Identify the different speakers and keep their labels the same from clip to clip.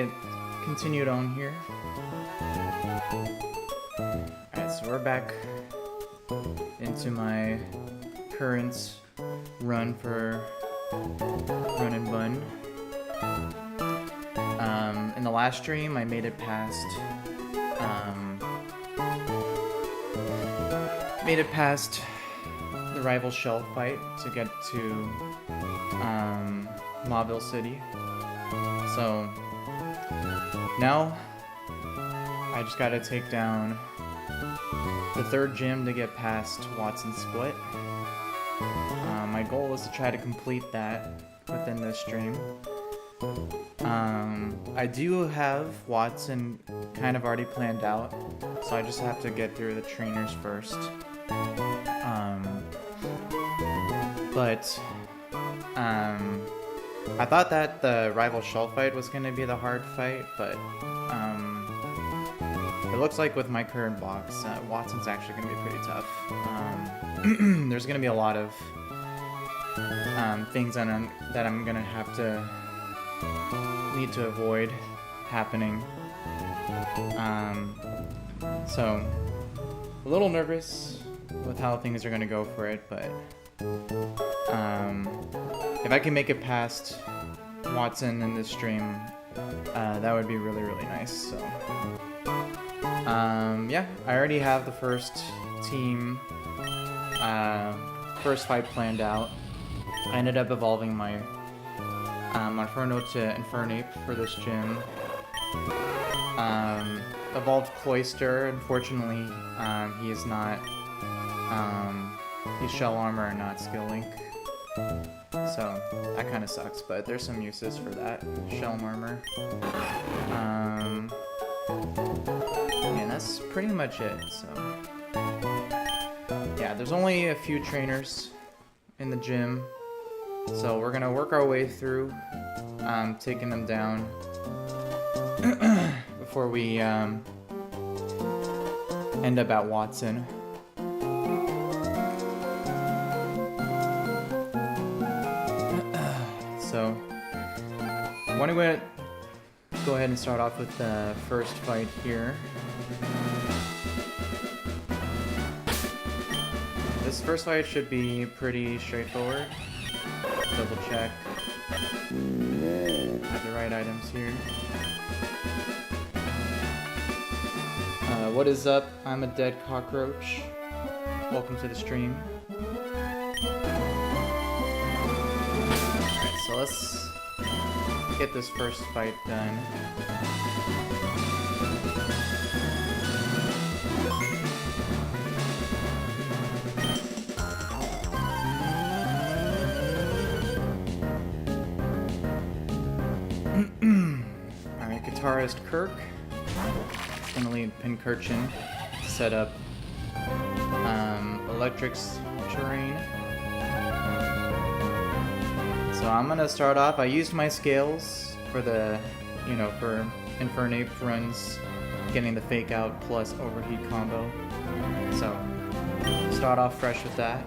Speaker 1: it continued on here. Alright, so we're back into my current run for Run and Bun. In the last stream, I made it past the rival shelf fight to get to Mauville City. So now I just gotta take down the third gym to get past Wattson Split. My goal is to try to complete that within this stream. I do have Wattson kind of already planned out, so I just have to get through the trainers first. I thought that the rival shell fight was going to be the hard fight, but it looks like with my current box, Wattson's actually going to be pretty tough. There's going to be a lot of things that I'm going to have to need to avoid happening. So a little nervous with how things are going to go for it, but if I can make it past Wattson in this stream, that would be really, really nice. So yeah, I already have the first team, first fight planned out. I ended up evolving my Inferno to Infernape for this gym. Evolved Cloyster. Unfortunately, he is not. He's Shell Armor and not Skill Link. So that kind of sucks, but there's some uses for that. Shell Armor. And that's pretty much it. So yeah, there's only a few trainers in the gym. So we're gonna work our way through, taking them down before we end up at Wattson. So I'm gonna go ahead and start off with the first fight here. This first fight should be pretty straightforward. Double check. Have the right items here. What is up? I'm a dead cockroach. Welcome to the stream. Alright, so let's get this first fight done. Alright, Guitarist Kirk. Gonna lead Pincurchin to set up Electric's terrain. So I'm gonna start off. I used my scales for the, for Infernape runs, getting the fake out plus overheat combo. So start off fresh with that.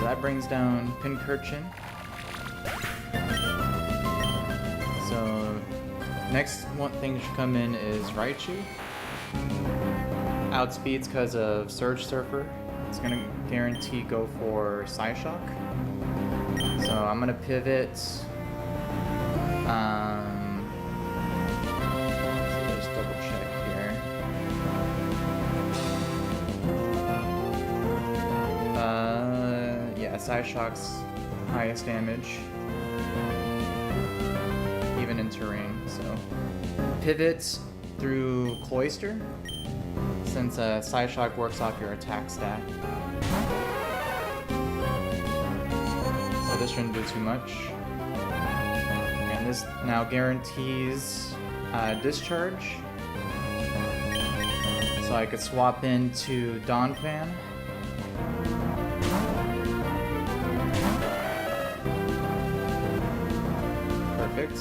Speaker 1: That brings down Pincurchin. So next one thing should come in is Raichu. Outspeeds because of Surge Surfer. It's gonna guarantee go for Psyshock. So I'm gonna pivot. Just double check here. Yeah, Psyshock's highest damage, even in terrain. So pivots through Cloyster, since Psyshock works off your attack stat. So this shouldn't do too much. And this now guarantees Discharge. So I could swap into Donphan. Perfect.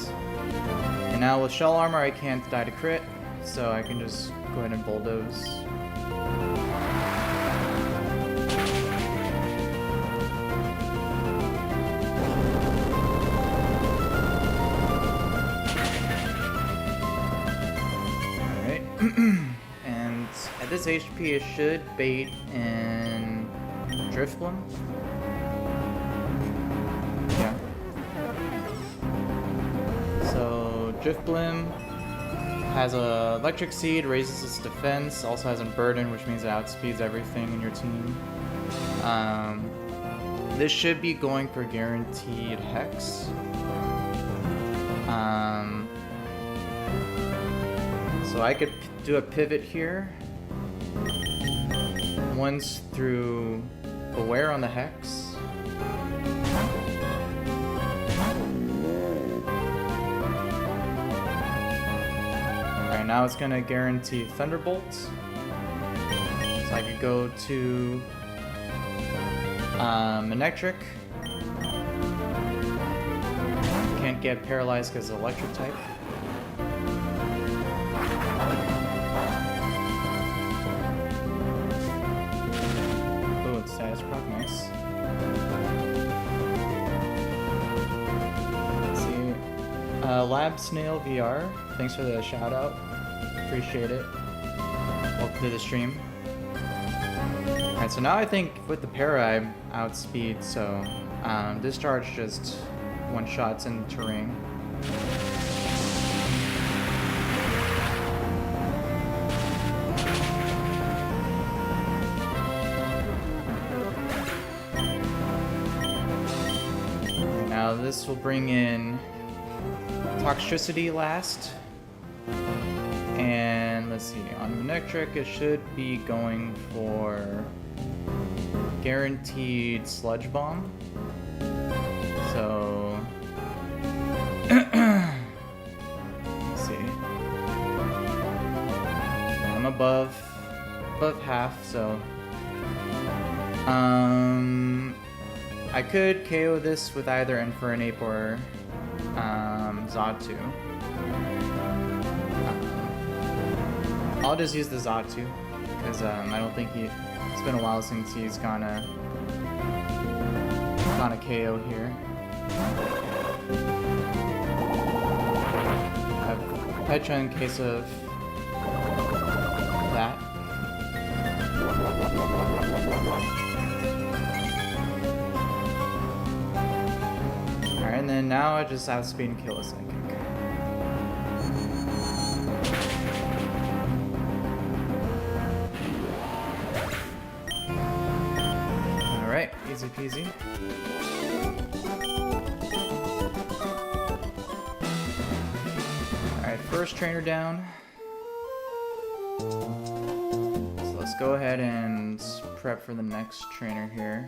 Speaker 1: And now with Shell Armor I can't die to crit, so I can just go ahead and bulldoze. Alright. And at this HP it should bait in Driftbloom. Yeah. So Driftbloom has a Electric Seed, raises its defense, also has a Burden, which means it outspeeds everything in your team. This should be going for guaranteed Hex. So I could do a pivot here. Once through Aware on the Hex. Alright, now it's gonna guarantee Thunderbolt. So I could go to Manectric. Can't get paralyzed because it's electric type. Oh, it's status proc, nice. Let's see. Lab Snail VR, thanks for the shout out. Appreciate it. Welcome to the stream. Alright, so now I think with the para I'm outspeed, so Discharge just one-shots in terrain. Now this will bring in Toxtricity last. And let's see, on Manectric it should be going for guaranteed Sludge Bomb. So let's see. I'm above half, so I could KO this with either Infernape or Xatu. I'll just use the Xatu because I don't think it's been a while since he's gonna KO here. I have Petra in case of that. Alright, and then now I just outspeed and kill a Psychic. Alright, easy peasy. Alright, first trainer down. So let's go ahead and prep for the next trainer here.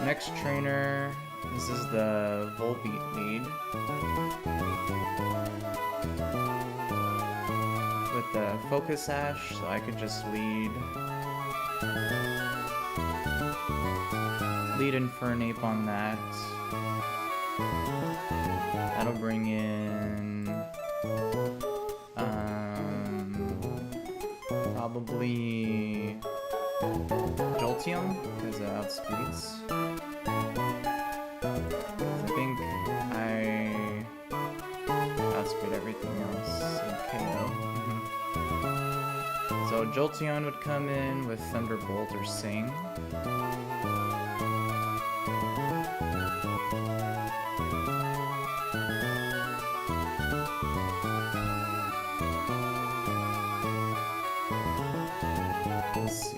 Speaker 1: Next trainer, this is the Volbeat lead. With the Focus Sash, so I could just lead Infernape on that. That'll bring in probably Jolteon, because it outspeeds. I think I outspeed everything else in KO. So Jolteon would come in with Thunderbolt or Sing. Let's see.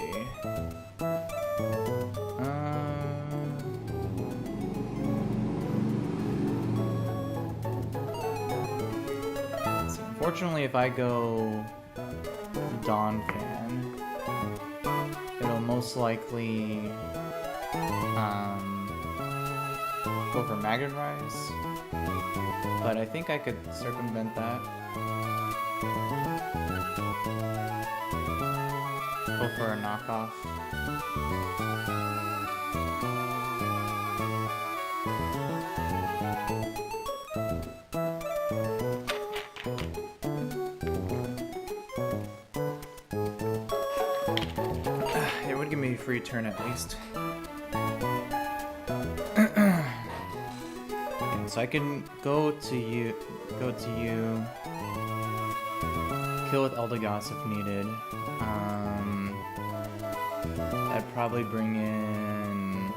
Speaker 1: Unfortunately, if I go Dawn Fan, it'll most likely go for Magnet Rise, but I think I could circumvent that. Go for a knockoff. It would give me a free turn at least. So I can go to you, kill with Eldegoss if needed. I'd probably bring in,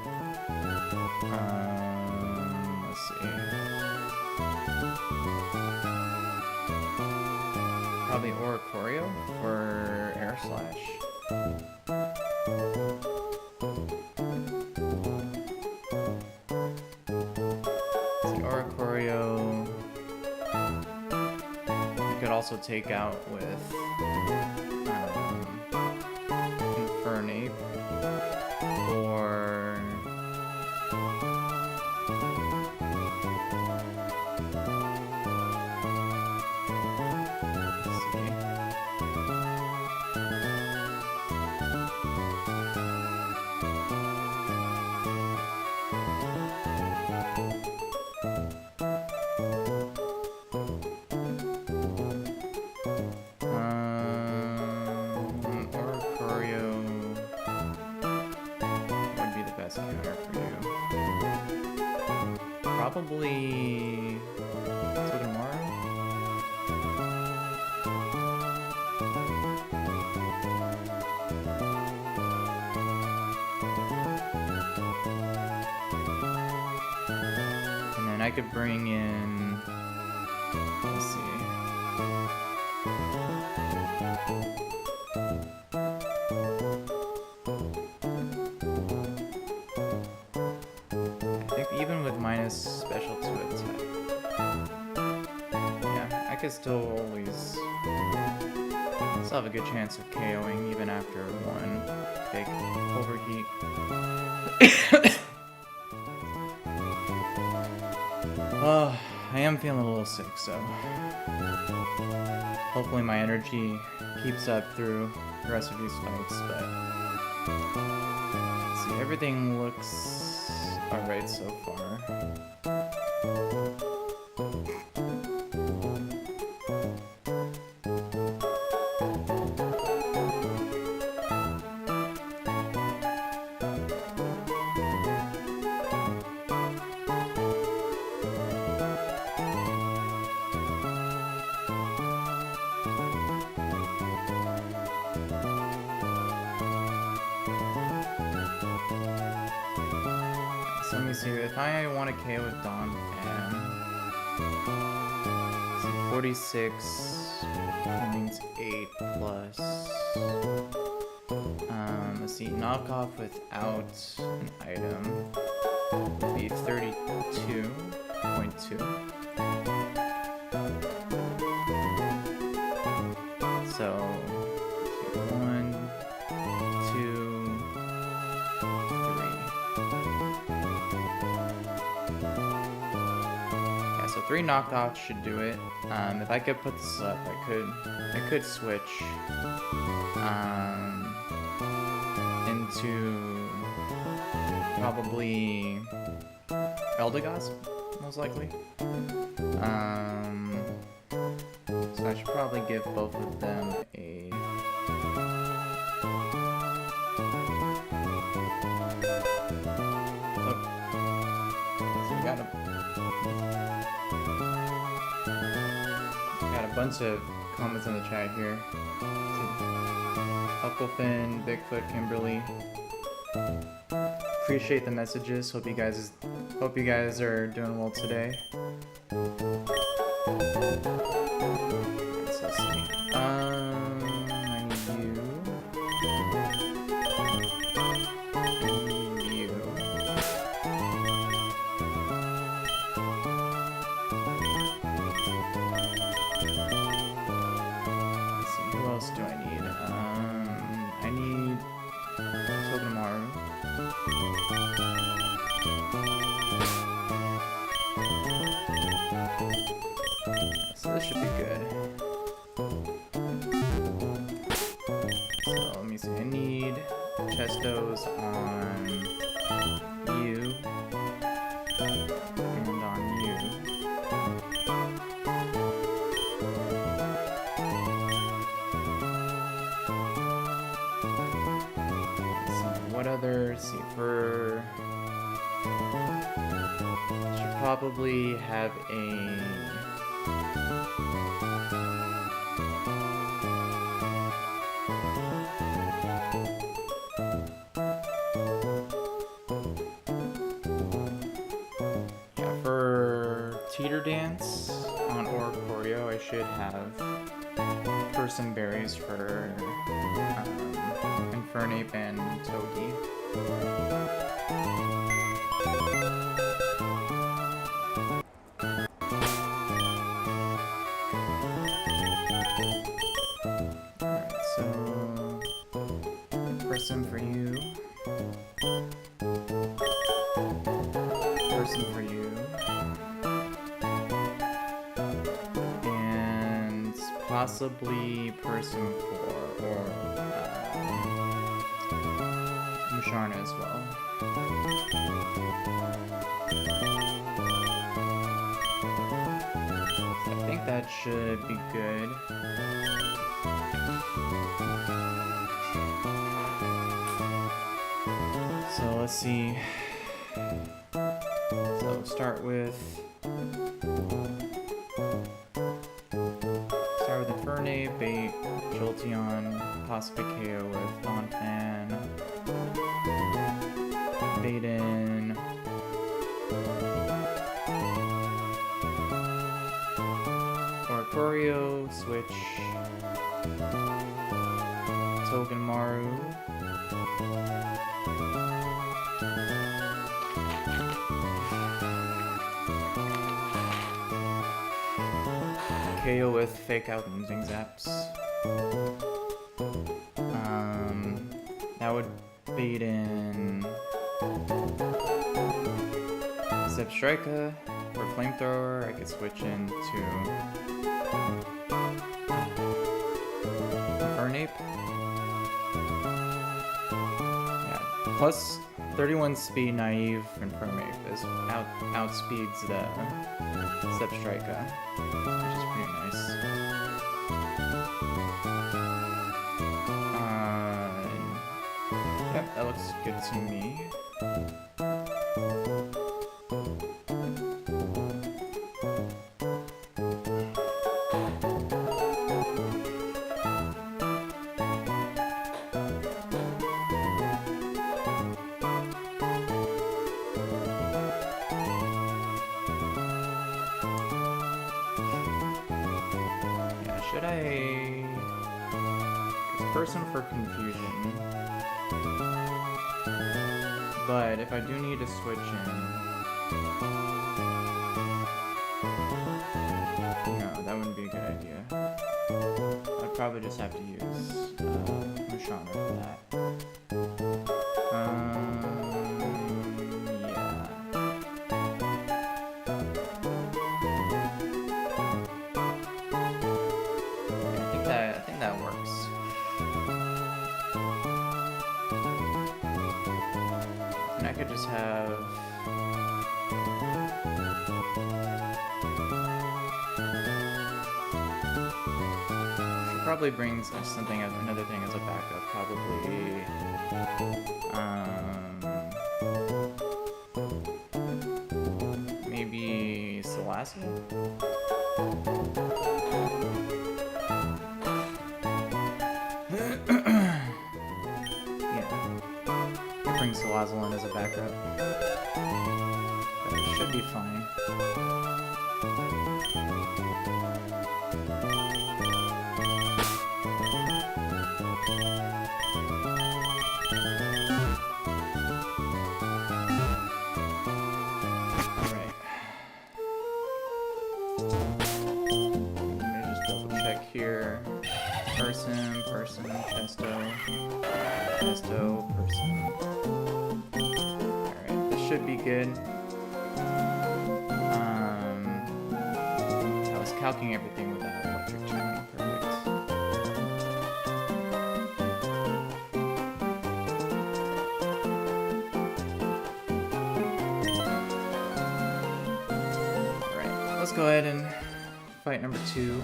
Speaker 1: let's see, probably Oricorio for Air Slash. You could also take out with Infernape or let's see. Probably Togedemaru. And then I could bring in, let's see. Even with minus special to attack. Yeah, I could still have a good chance of KOing even after one big overheat. I am feeling a little sick, so hopefully my energy keeps up through the rest of these fights, but let's see, everything looks alright so far. So let me see, if I want to KO with Dawn Fan, 46 means 8 plus, let's see, knockoff without an item would be 32.2. So, 1, 2, 3 knockoffs should do it. If I could put this up, I could switch into probably Eldegoss, most likely. So I should probably give both of them a bunch of comments in the chat here. Hucklefen, Bigfoot, Kimberly. Appreciate the messages. Hope you guys are doing well today. Let's see. I need you. Do I need? I need Togedemaru. so this should be good. So let me see, I need chestos on you and on you. So what other, see, for, should probably have a, teeter dance on Oratorio, I should have person berries for Infernape and Togi. Alright, so person for you. Person for you. Possibly person 4 or Musharna as well. So I think that should be good. So let's see. So start with Infernape, bait, Jolteon, possibly KO with Donphan, Baden, Oratorio, switch, Togedemaru, KO with Fake Out and using Zaps. That would bait in Zebstrika for Flamethrower. I could switch into Infernape. Yeah, plus 31 speed naive Infernape is outspeeds the Zebstrika, which is pretty nice. Yep, that looks good to me. Should I... person for confusion. But if I do need to switch in... No, that wouldn't be a good idea. I'd probably just have to use Musharna for that. That works. And I could just have... Should probably bring something as another thing as a backup. Probably... maybe Salazzle? Bring Salazzle in as a backup. But it should be fine. Alright. Let me just double check here. Person, Chesto, person. Alright, this should be good. That was calculating everything without electric turning. Perfect. Alright, let's go ahead and fight number 2.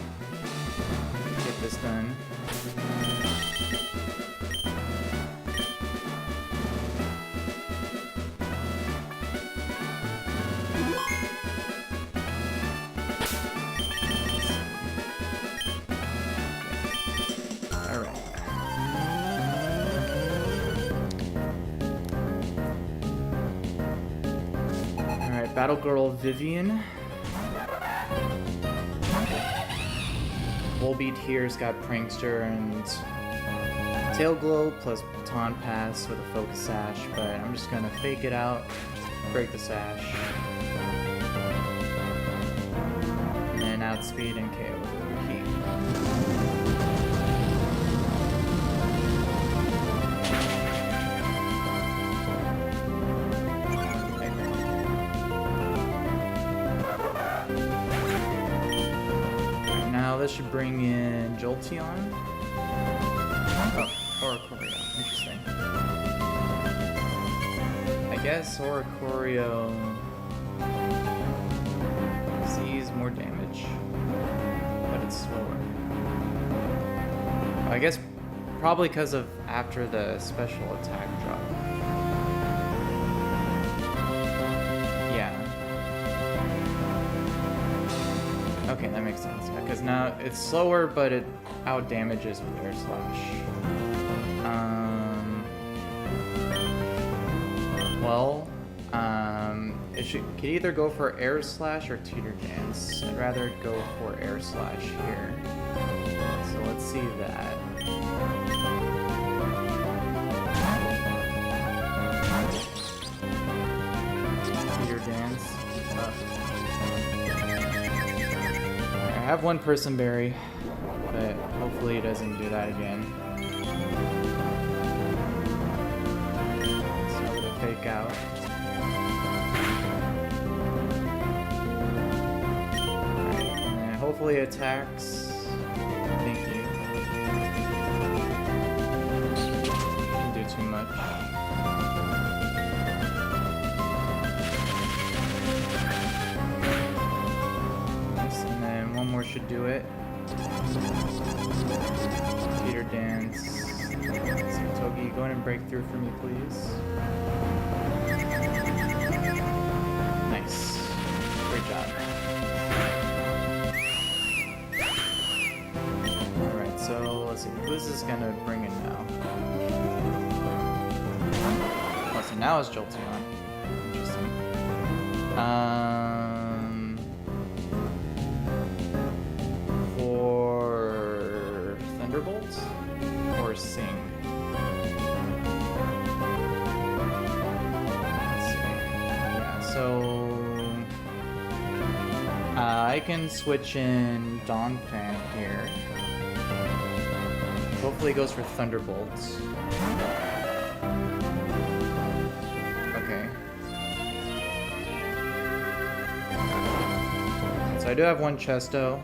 Speaker 1: Get this done. Battle Girl Vivian. Volbeat here's got Prankster and Tail Glow plus Baton Pass with a Focus Sash, but I'm just gonna fake it out, break the sash, and then outspeed and KO with the key. This should bring in Jolteon. Oh, Oricorio. Interesting. I guess Oricorio sees more damage, but it's slower. I guess probably because of after the special attack drop. Okay, that makes sense. Because now it's slower, but it out damages with Air Slash. It could either go for Air Slash or Teeter Dance. I'd rather go for Air Slash here. So let's see that. Teeter Dance. I have one Person Berry, but hopefully it doesn't do that again. So I'm gonna fake out. Alright, and hopefully it attacks. Thank you. Didn't do too much. Should do it. Teeter Dance. Togi, go ahead and break through for me, please. Nice. Great job. Alright, so let's see. Who is this gonna bring in now? Oh, so now it's Jolteon. Interesting. Or Sing. Let's see. Yeah, so I can switch in Donphan here. Hopefully it goes for Thunderbolts. Okay. So I do have one Chesto.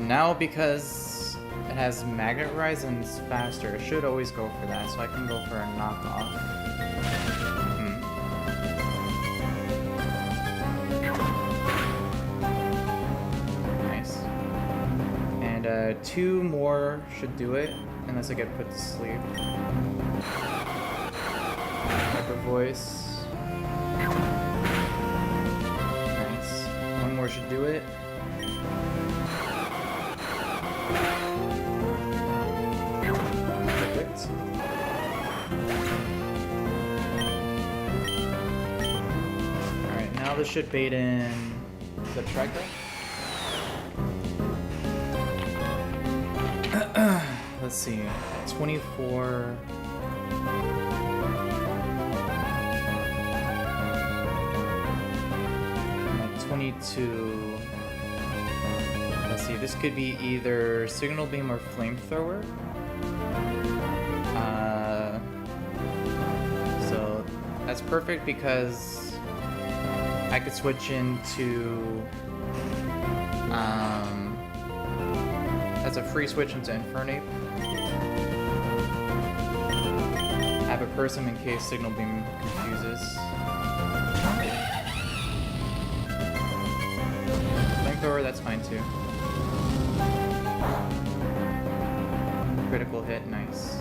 Speaker 1: Now, because it has Magnet Rise and it's faster, it should always go for that, so I can go for a knockoff. Nice. And 2 more should do it, unless I get put to sleep. Hyper Voice. Nice. 1 more should do it. Alright, now this should bait in the Trico. Let's see, 24. 22. Let's see, this could be either Signal Beam or Flamethrower. So that's perfect because I could switch into as a free switch into Infernape. Have a person in case Signal Beam confuses. Flamethrower, that's fine too. Critical hit, nice.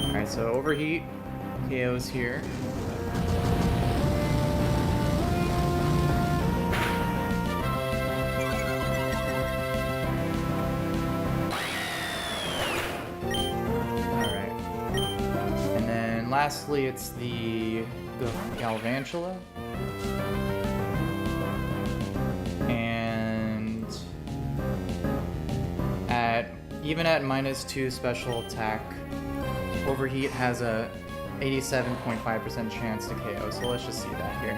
Speaker 1: Alright, so Overheat, KO's here. Alright. And then lastly, it's the Galvantula. Even at -2 special attack, Overheat has a 87.5% chance to KO, so let's just see that here.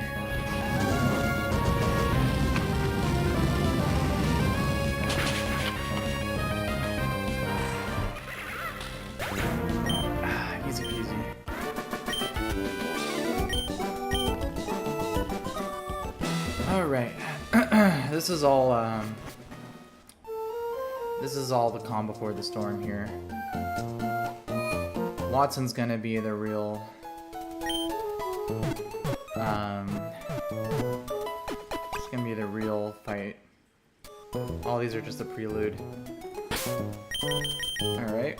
Speaker 1: Easy peasy. Alright. This is all the calm before the storm here. Wattson's gonna be the real... it's gonna be the real fight. All these are just a prelude. Alright.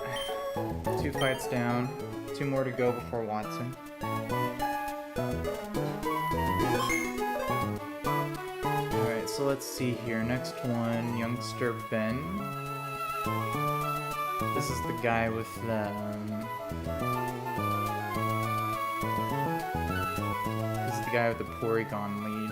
Speaker 1: 2 fights down. 2 more to go before Wattson. Alright, so let's see here. Next one, Youngster Ben. This is the guy with the... this is the guy with the Porygon lead.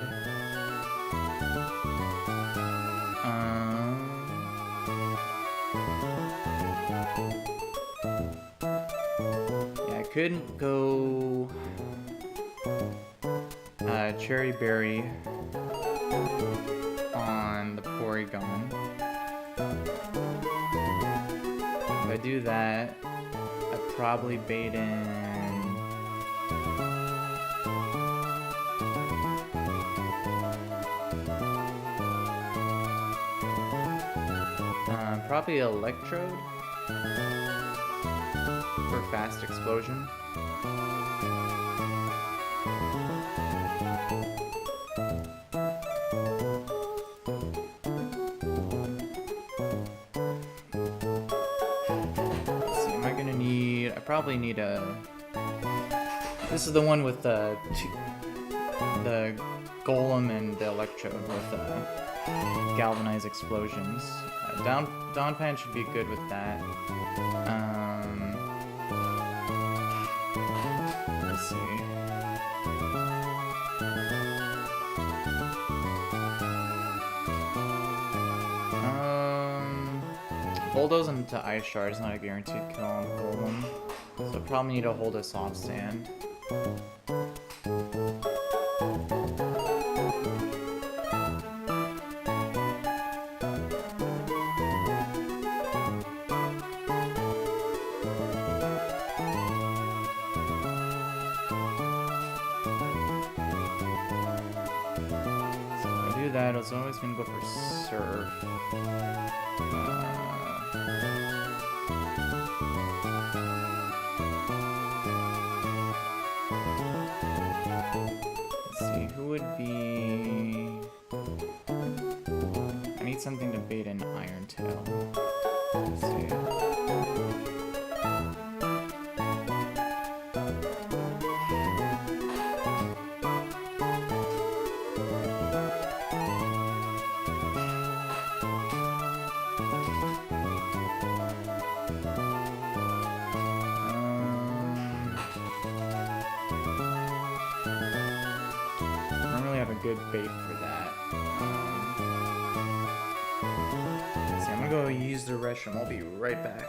Speaker 1: Yeah, I couldn't go... Cherry Berry on the Porygon. If I do that, I'd probably bait in... probably Electrode for fast explosion. Probably need a... this is the one with the Golem and the Electrode with galvanized explosions. Dawnpan should be good with that. Let's see. Bulldoze into Ice Shard is not a guaranteed kill on Golem. So probably need to hold a soft stand. So if I do that, I was always gonna go for Surf. Something to bait an Iron Tail. Let's see. I don't really have a good bait for that. I'm gonna go use the restroom. I'll be right back.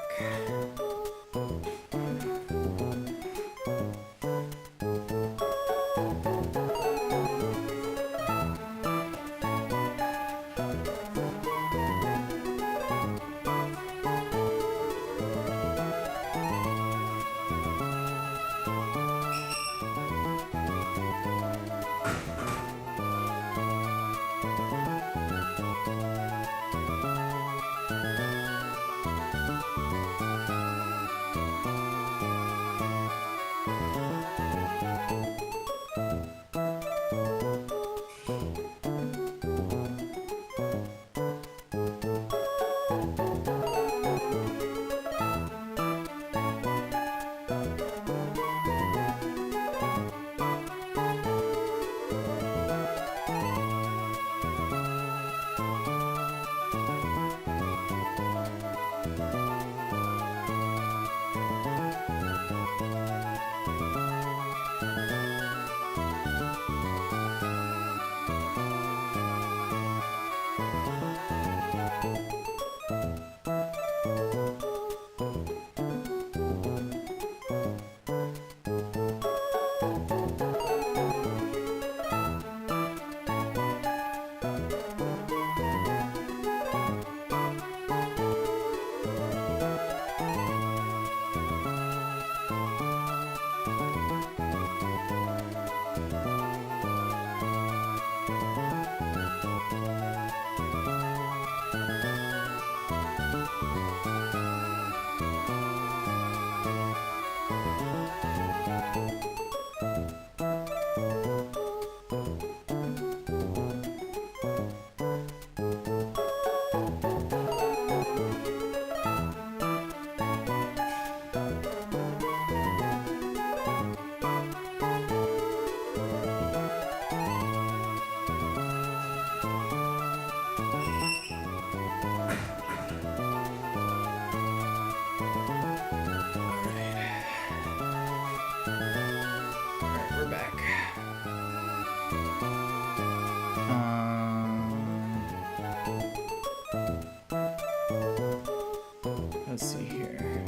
Speaker 1: Let's see here.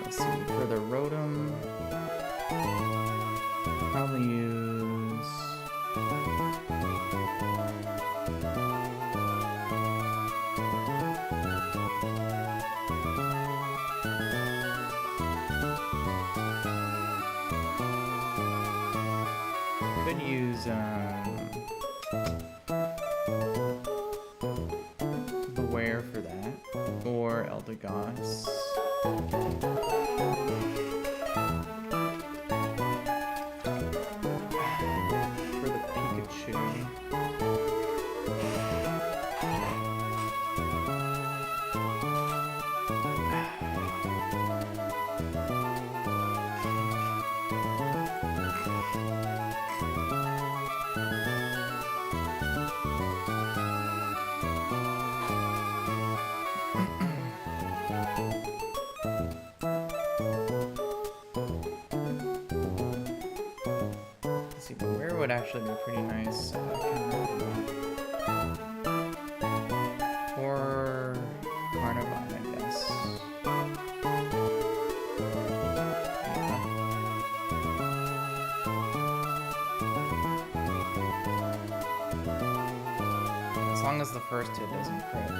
Speaker 1: Let's see, for the Rotom, probably use could use Beware for that, or Eldegoss. For the Pikachu. Let's see, but where would actually be pretty nice? Or Carnivine, I guess. Yeah. As long as the first hit doesn't crit.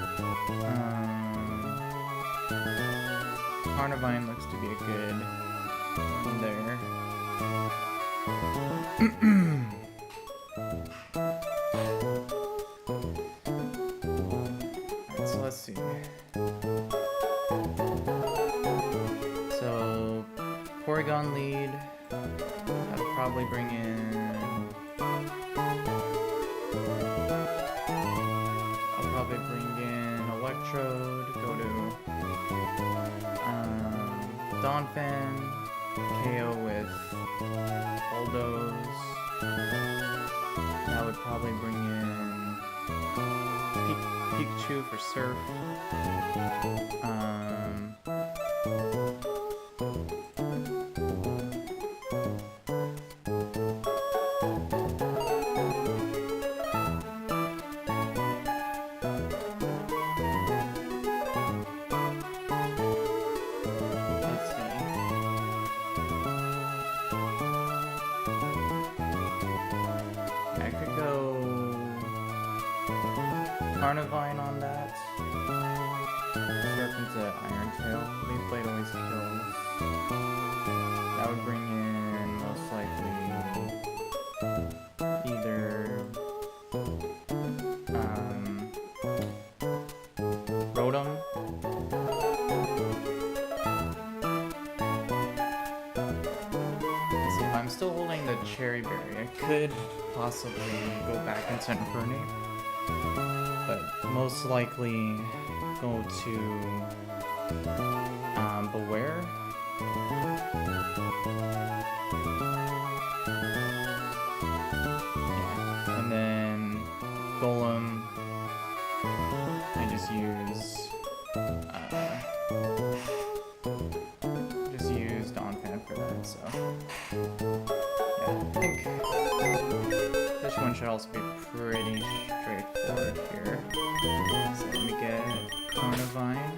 Speaker 1: Carnivine looks to be a good one there. Alright, so let's see. So, Porygon lead. That'll probably bring in. I'll probably bring in Electrode, go to Donphan, KO with Bulldoze. That would probably bring in Pikachu for Surf. Carnivine on that. Surf into Iron Tail. Leaf Blade always kills. That would bring in most likely either Rotom. Let's see, if I'm still holding the Cherry Berry, I could possibly go back into Infernape. But most likely go to Beware. Yeah. And then Golem, I just use Donphan for that, so yeah, I think this one should also be pretty straightforward here. So let me get Carnivine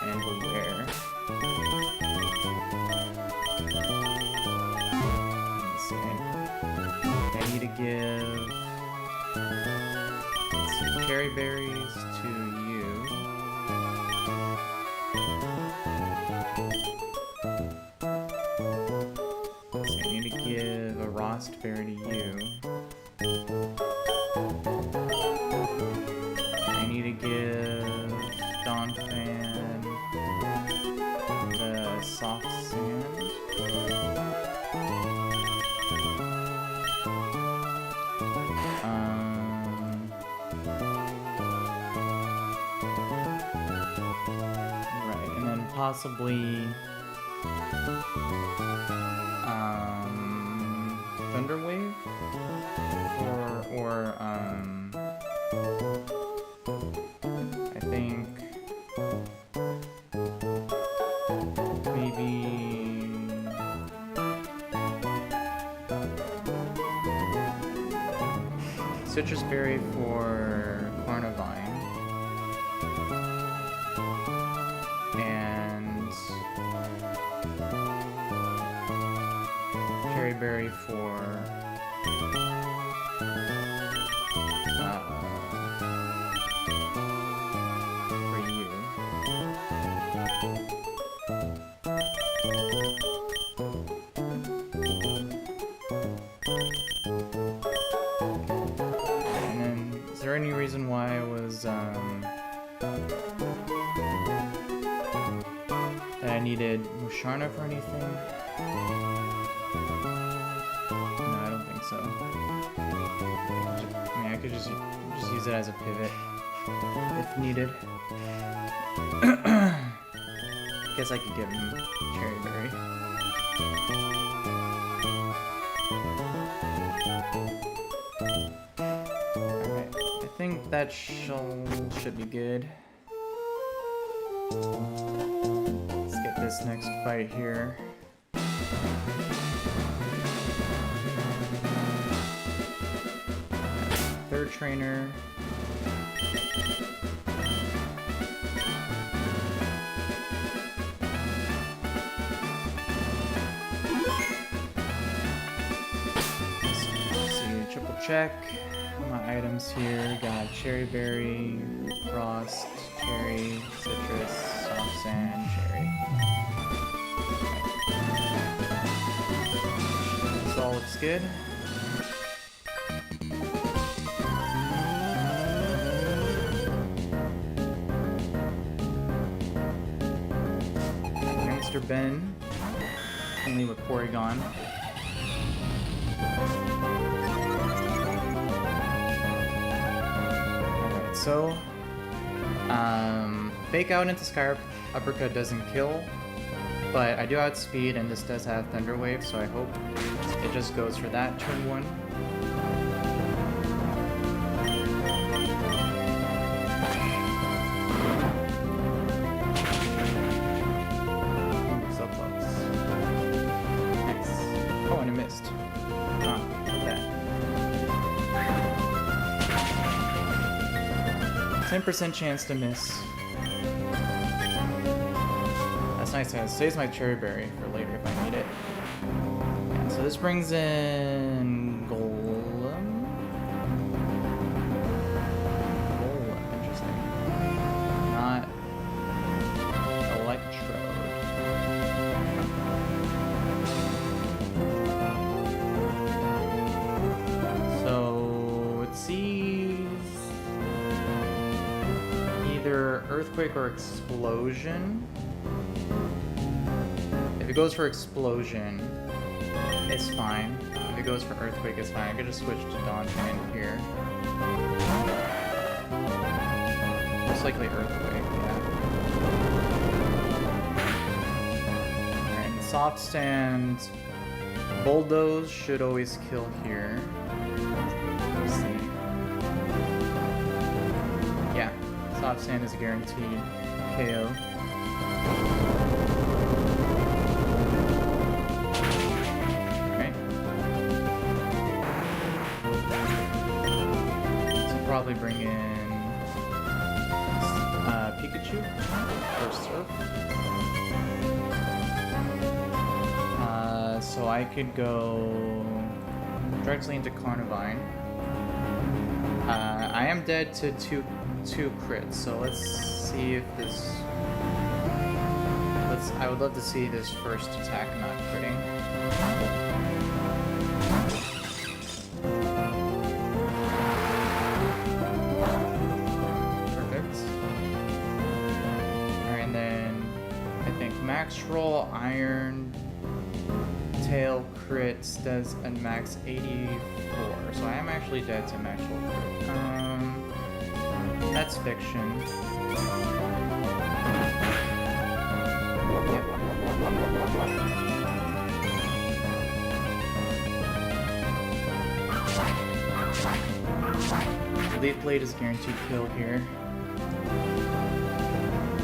Speaker 1: and Beware. Let's see. I need to give, let's see, Cherry Berries to you. So I need to give a Rost Berry to you. possibly Thunder Wave or I think maybe Citrus Berry for Carnivine and Cherry Berry for you. And then, is there any reason why I was that I needed Musharna for anything? No, I don't think so. I mean, I could just use it as a pivot if needed. Guess I could give him Cherry Berry. Alright, I think that should be good. Let's get this next fight here. Third trainer. Let's see, triple check my items here. Got Cherry Berry, Frost, Cherry, Citrus, Soft Sand, Cherry. This all looks good. Mr. Ben, only with Porygon. Alright, so Fake Out into Sky Uppercut doesn't kill, but I do outspeed and this does have Thunder Wave, so I hope it just goes for that turn 1. Missed. Okay. 10% chance to miss. That's nice. It saves my Cherry Berry for later if I need it. Yeah, so this brings in Golem. Interesting. Not Electrode. Either Earthquake or Explosion. If it goes for Explosion, it's fine. If it goes for Earthquake, it's fine. I could just switch to Donphan here. Most likely Earthquake, yeah. Alright, Soft Sand. Bulldoze should always kill here. Let's see. Yeah. Soft Sand is a guaranteed KO. Okay. So probably bring in Pikachu for Surf. So I could go directly into Carnivine. I am dead to two crits, so let's see if this... I would love to see this first attack not critting. Perfect. Alright, and then I think Max Roll, Iron, Tail crits does a max 84, so I am actually dead to max roll crit. That's fiction. Leaf Blade is guaranteed kill here.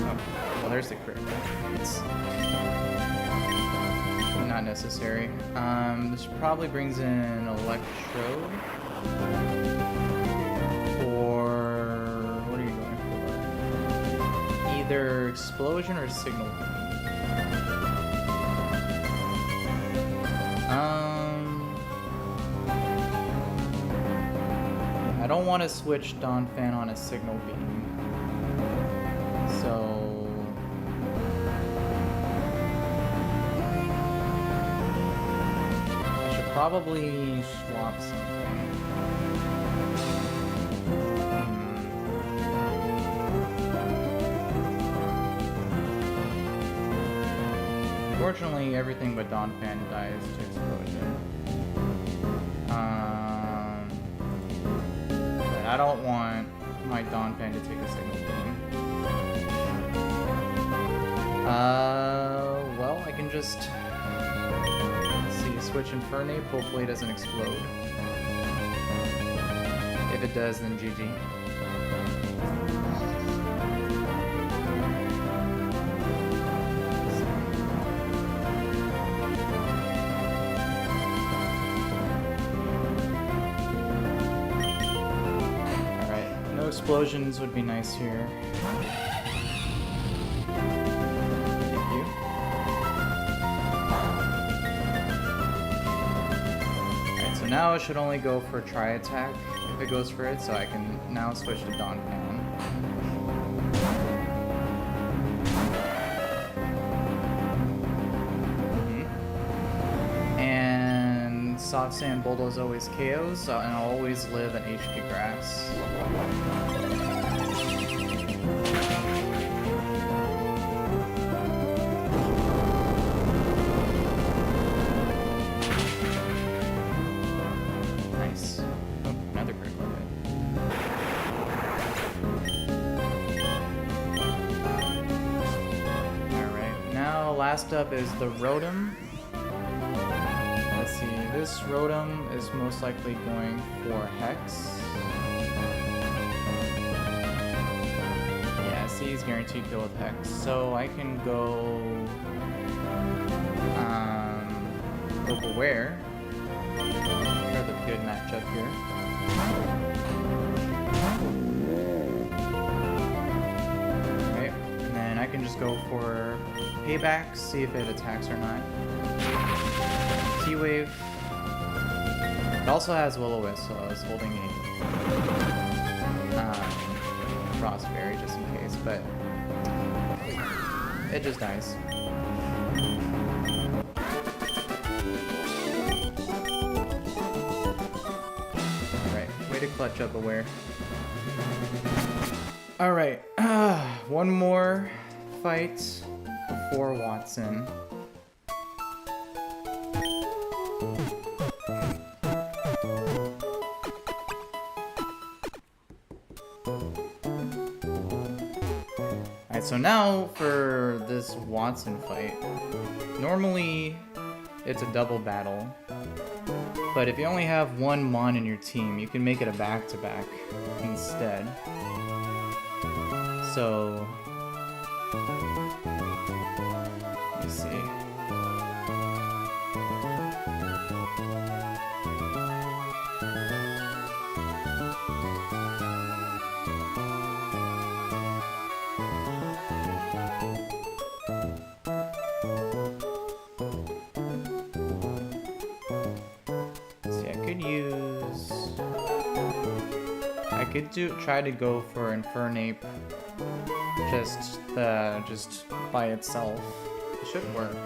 Speaker 1: Oh, well, there's the crit. It's not necessary. This probably brings in Electrode. Or what are you going for? Either Explosion or Signal. I don't want to switch Donphan on a Signal Beam, so I should probably swap something. Unfortunately, everything but Donphan dies to Explosion. I don't want my Donphan to take a Signal Beam. Well, I can just switch Infernape. Hopefully it doesn't explode. If it does, then GG. Explosions would be nice here. Thank you. Alright, so now it should only go for Tri-Attack if it goes for it, so I can now switch to Donphan. And Soft Sand Bulldoze always KOs, and I'll always live an HP Grass. Nice. Oh, another critical hit. Alright, now last up is the Rotom. Let's see, this Rotom is most likely going for Hex. He's guaranteed kill with Hex, so I can go Beware for the good matchup here. Okay, and then I can just go for Payback, see if it attacks or not. T-Wave. It also has Will-O-Wisp, so I was holding a Frostberry just in case, but it just dies. Alright, way to clutch up Aware. Alright, one more fight before Wattson. So now for this Wattson fight, normally it's a double battle, but if you only have one Mon in your team, you can make it a back-to-back instead. So, let me see. Try to go for Infernape just by itself. It should work.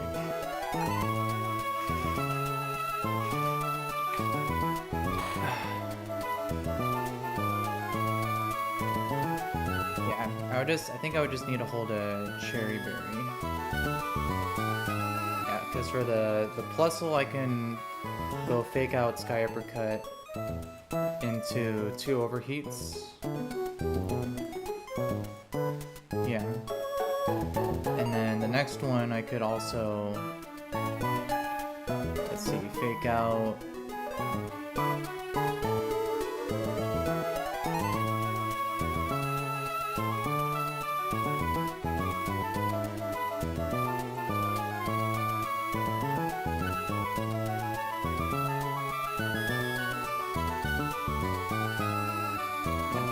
Speaker 1: Yeah, I think I would just need to hold a Cherry Berry. Yeah, because for the Plusle I can go fake out Sky Uppercut into 2 overheats. Yeah. And then the next one I could also, let's see, fake out.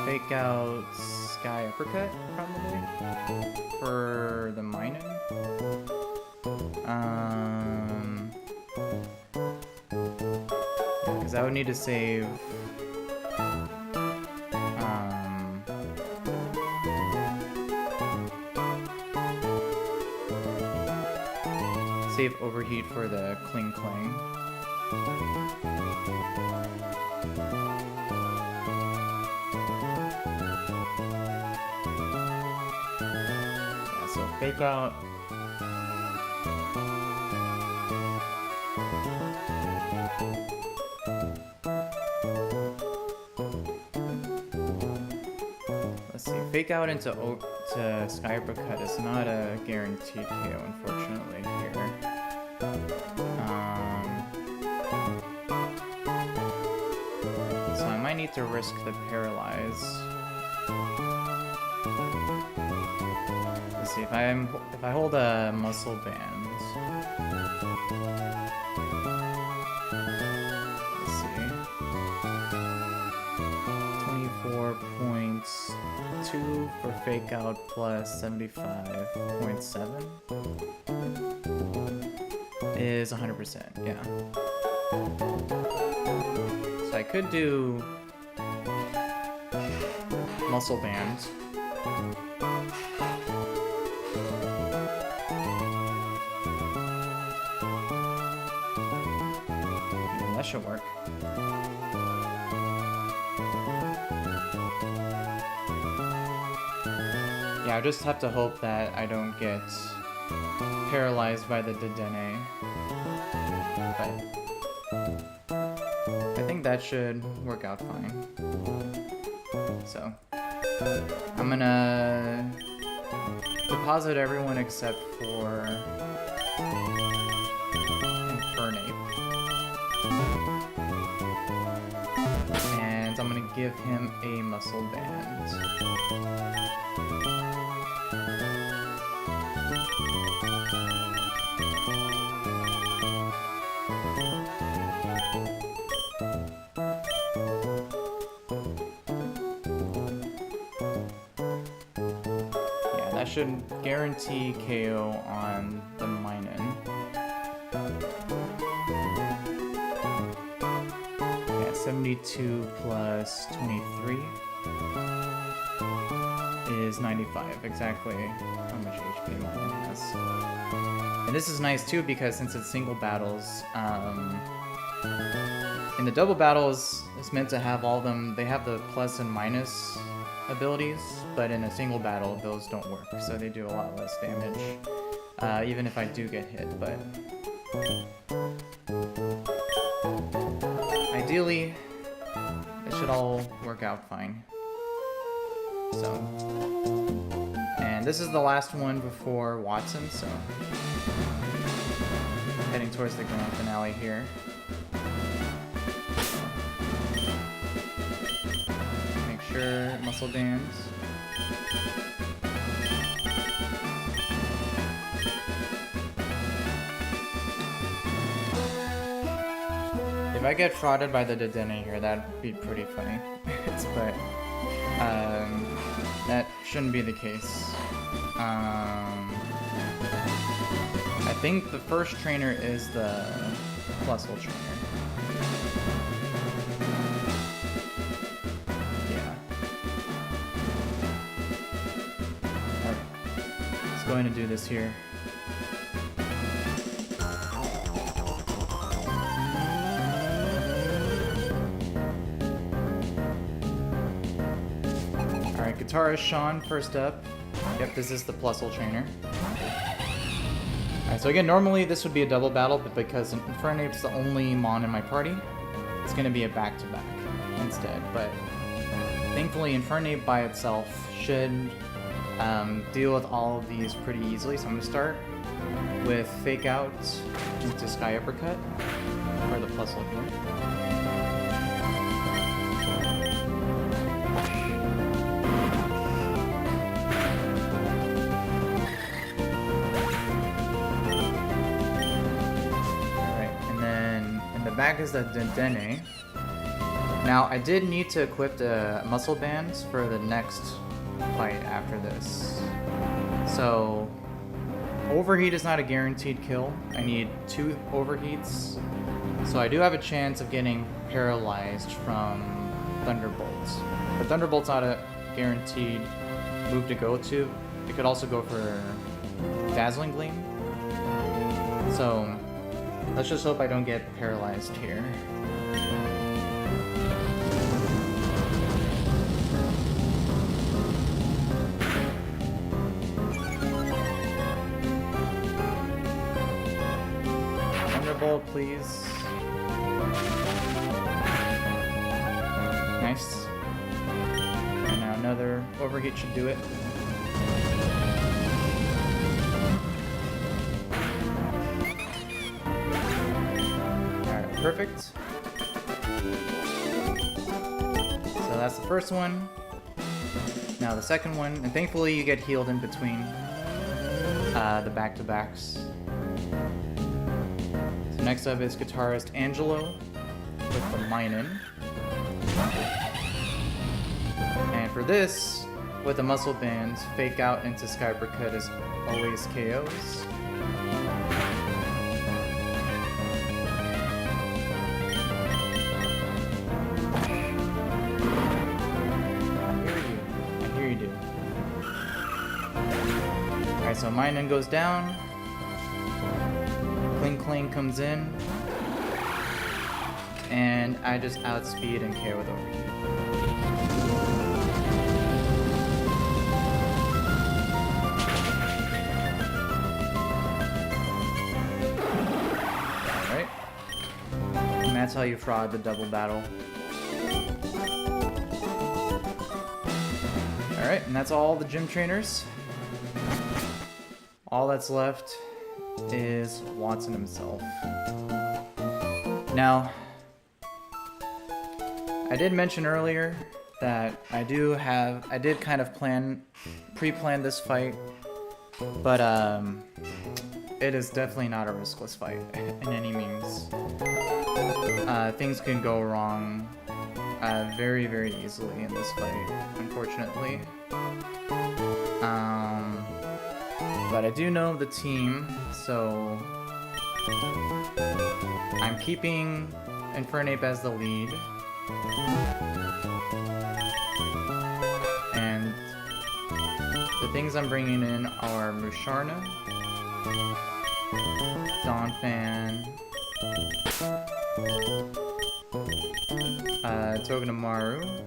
Speaker 1: Fake out Sky Uppercut, probably, for the mining. Because I would need to save, save Overheat for the Cling Clang. So fake out. Let's see. Fake out into Sky Uppercut is not a guaranteed KO, unfortunately, here. So I might need to risk the Paralyze. See if I hold a muscle band. Let's see. 24.2 for fake out plus 75.7 is 100%. Yeah. So I could do muscle band. That should work. Yeah, I just have to hope that I don't get paralyzed by the Dedenne. But I think that should work out fine. So I'm gonna deposit everyone except for Infernape. And I'm gonna give him a muscle band. Yeah, that should guarantee KO on the Minun. 72 plus 23 is 95, exactly how much HP Minun has. And this is nice too because since it's single battles, in the double battles, it's meant to have all of them, they have the plus and minus abilities, but in a single battle, those don't work, so they do a lot less damage, even if I do get hit, but ideally, it should all work out fine. So, and this is the last one before Wattson, so heading towards the grand finale here. Make sure muscle bands. If I get frauded by the Dedenne here, that'd be pretty funny. But that shouldn't be the case. I think the first trainer is the Plusle trainer. Yeah. Alright. Let's go ahead and do this here. Alright, Guitarist Sean first up. Yep, this is the Plusle trainer. Alright, so again, normally this would be a double battle, but because Infernape's the only Mon in my party, it's going to be a back-to-back instead. But thankfully, Infernape by itself should deal with all of these pretty easily, so I'm going to start with Fake Out into Sky Uppercut, or the plus look here. Alright, and then in the back is the Dendene. Now, I did need to equip the muscle bands for the next fight after this. So, overheat is not a guaranteed kill. I need 2 overheats. So I do have a chance of getting paralyzed from Thunderbolts. But Thunderbolt's not a guaranteed move to go to. It could also go for Dazzling Gleam. So, let's just hope I don't get paralyzed here. Thunderbolt, please. Nice. And now another overheat should do it. Alright, perfect. So that's the first one. Now the second one, and thankfully you get healed in between the back-to-backs. So next up is guitarist Angelo with the Minin. And for this, with the muscle bands, Fake Out into Sky Uppercut is always KOs. I hear you do. Alright, so Minin goes down. Cling Cling comes in. And I just outspeed and KO with overheat. Alright. And that's how you fraud the double battle. Alright, and that's all the gym trainers. All that's left is Wattson himself. Now, I did mention earlier that I did kind of pre-plan this fight, but it is definitely not a riskless fight in any means. Things can go wrong very, very easily in this fight, unfortunately. But I do know the team, so I'm keeping Infernape as the lead. And the things I'm bringing in are Musharna, Donphan, Togedemaru,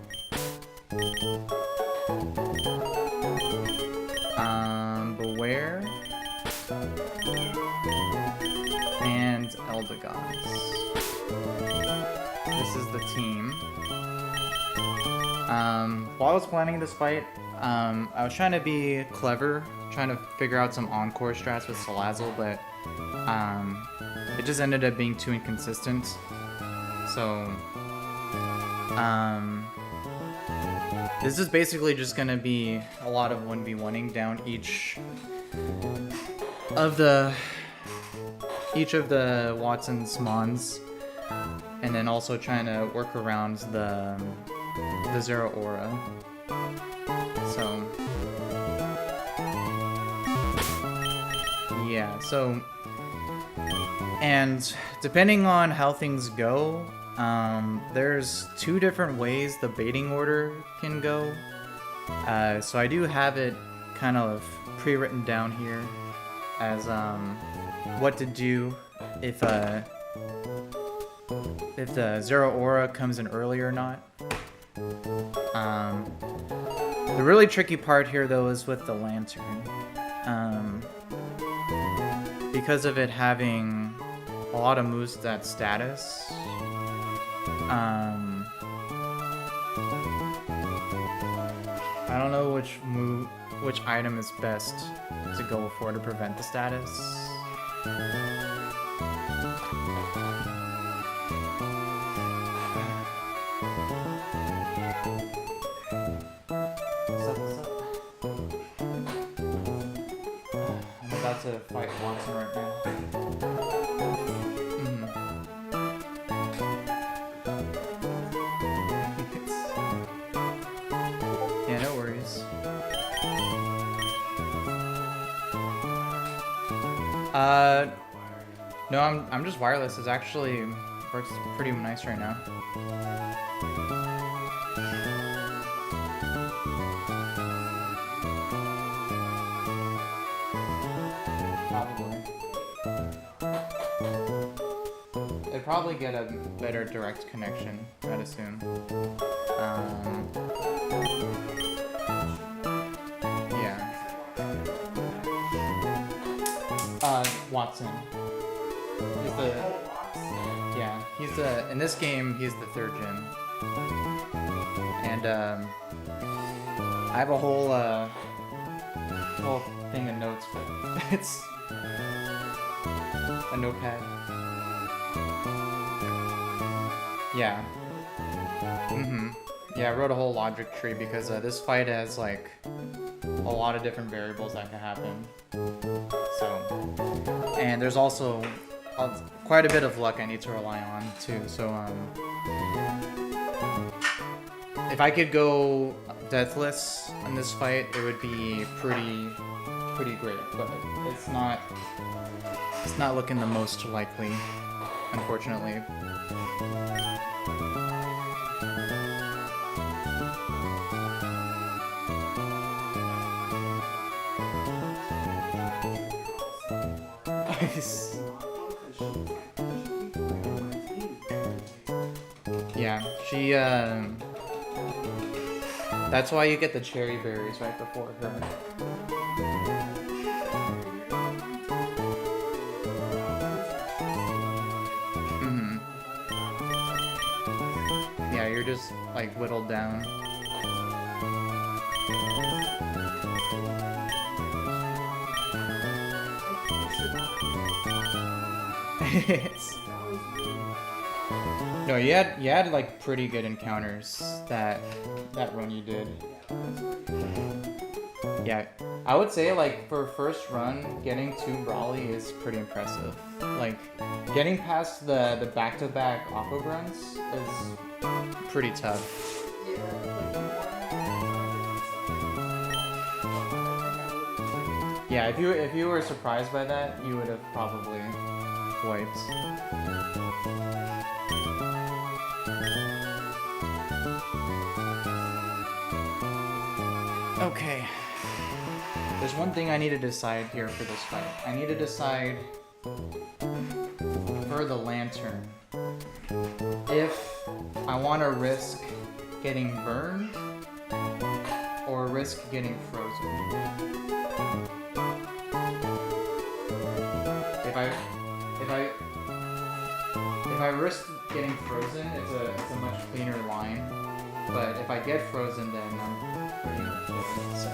Speaker 1: Beware, and Eldegoss. This is the team. While I was planning this fight, I was trying to be clever, trying to figure out some encore strats with Salazzle, but it just ended up being too inconsistent. So, this is basically just gonna be a lot of 1v1ing down each of the Wattson's Mons, and then also trying to work around the Zero Aura. So yeah, so, and depending on how things go, there's 2 different ways the baiting order can go. So I do have it kind of pre-written down here as what to do if the Zero Aura comes in early or not. The really tricky part here though is with the Lantern. Because of it having a lot of moves that status, I don't know which item is best to go for to prevent the status. I'm about to fight Wattson right now. Yeah, no worries. No, I'm just wireless. It actually works pretty nice right now. Probably. It'd probably get a better direct connection, I'd assume. Yeah. Wattson. He's the... Yeah, he's the... In this game, he's the third gym. And, I have a whole thing of notes, but it's a notepad. Yeah. Yeah, I wrote a whole logic tree because this fight has like a lot of different variables that can happen. So, and there's also quite a bit of luck I need to rely on too. So, if I could go deathless in this fight, it would be pretty great. But it's not looking the most likely, unfortunately. Yeah, she, that's why you get the cherry berries right before her. Yeah, you're just, like, whittled down. No, you had like pretty good encounters that run you did. Yeah, I would say like for first run, getting 2 Brawly is pretty impressive. Like getting past the back-to-back auto grunts is pretty tough. Yeah, if you were surprised by that, you would have probably wiped. Okay. There's one thing I need to decide here for this fight. I need to decide for the lantern if I want to risk getting burned or risk getting frozen. If I risk getting frozen, it's a much cleaner line. But if I get frozen, then I'm pretty much dead. So.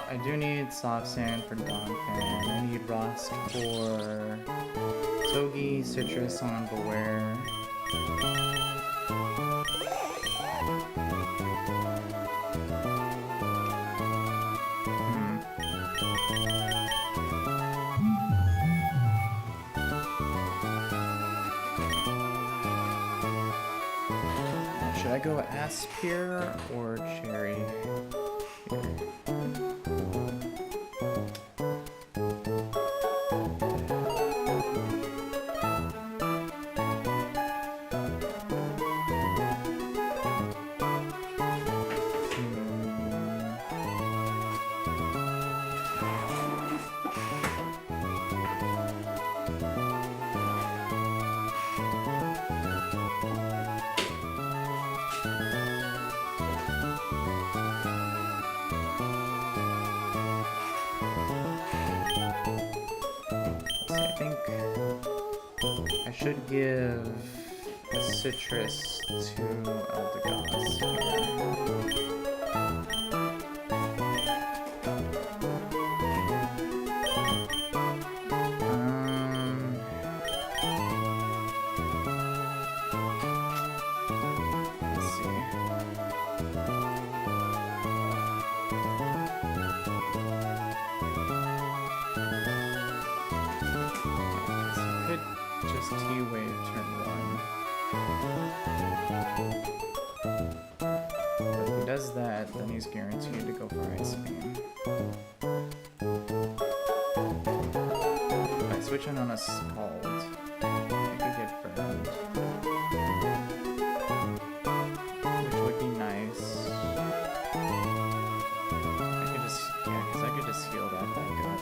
Speaker 1: I do need soft sand for Donphan. I need rust for Togi, citrus on Beware. Should I go Asp here or Cherry here? I think I should give a citrus to Eldegoss here. Then he's guaranteed to go for Ice Beam. If I switch in on a Scald, I could get burned. Which would be nice. I could just, yeah, because I could just heal that back up.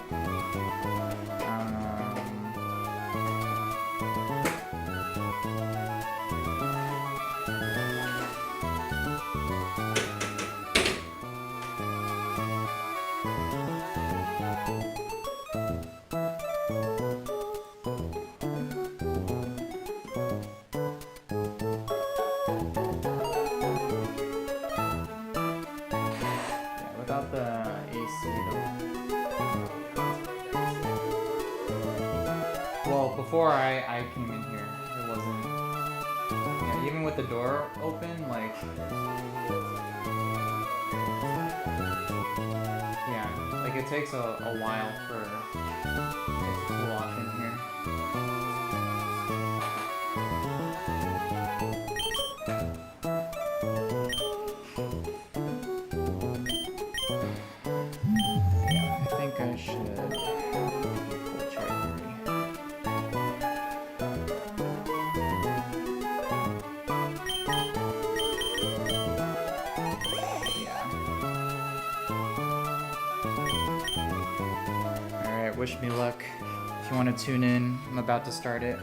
Speaker 1: Before I came in here, it wasn't. Yeah, even with the door open, like. Yeah, like it takes a while for it to cool off in here. Yeah, I think I should. Wish me luck. If you want to tune in, I'm about to start it.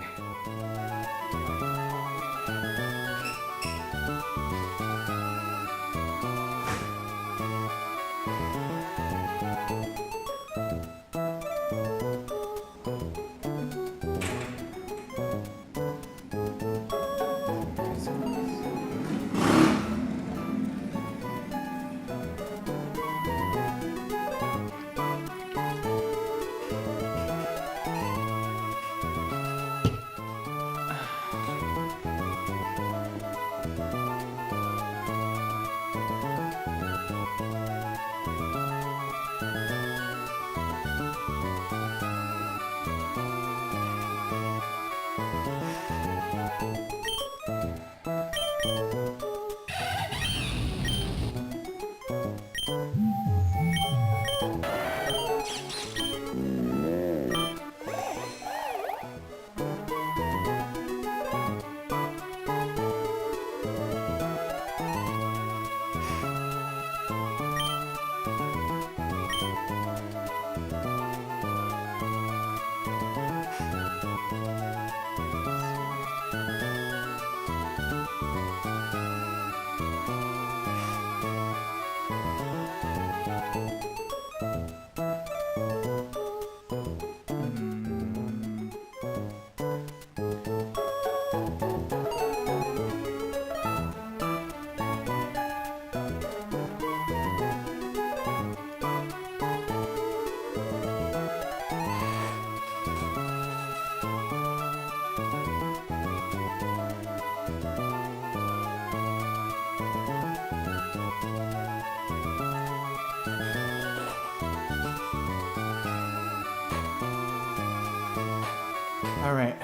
Speaker 1: All right,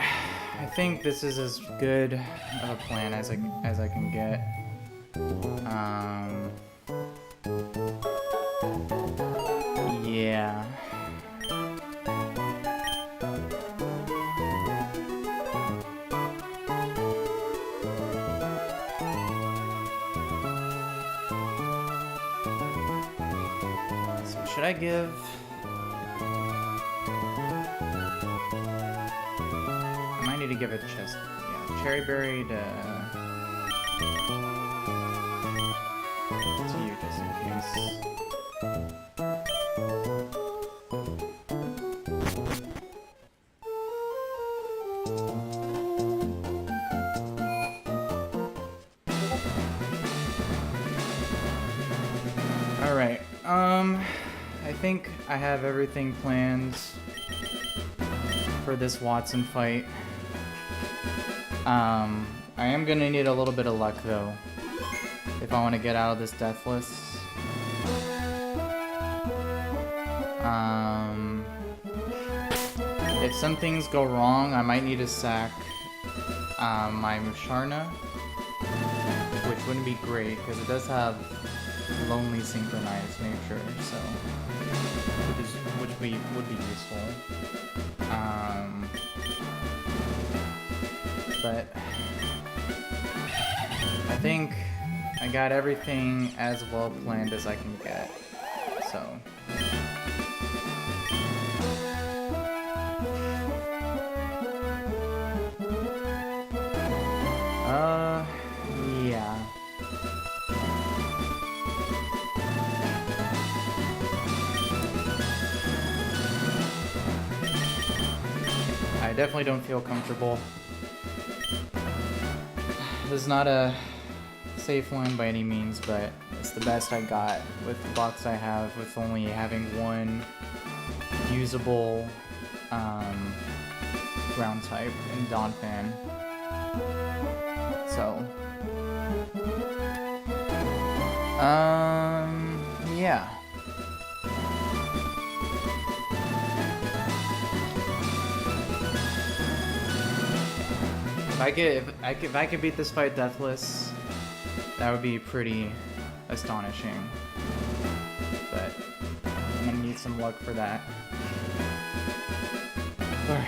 Speaker 1: I think this is as good of a plan as I can get. Yeah. So should I give? To give a chest, yeah, cherry berry to you just in case. Alright, I think I have everything planned for this Wattson fight. I am gonna need a little bit of luck though, if I want to get out of this deathless. If some things go wrong, I might need to sack my Musharna, which wouldn't be great because it does have lonely synchronized nature, so which would be useful. But I think I got everything as well planned as I can get, so. Yeah. I definitely don't feel comfortable. This is not a safe one by any means, but it's the best I got with the box I have, with only having one usable ground type in Donphan. So, yeah. If I could beat this fight deathless, that would be pretty astonishing. But I'm gonna need some luck for that. Alright,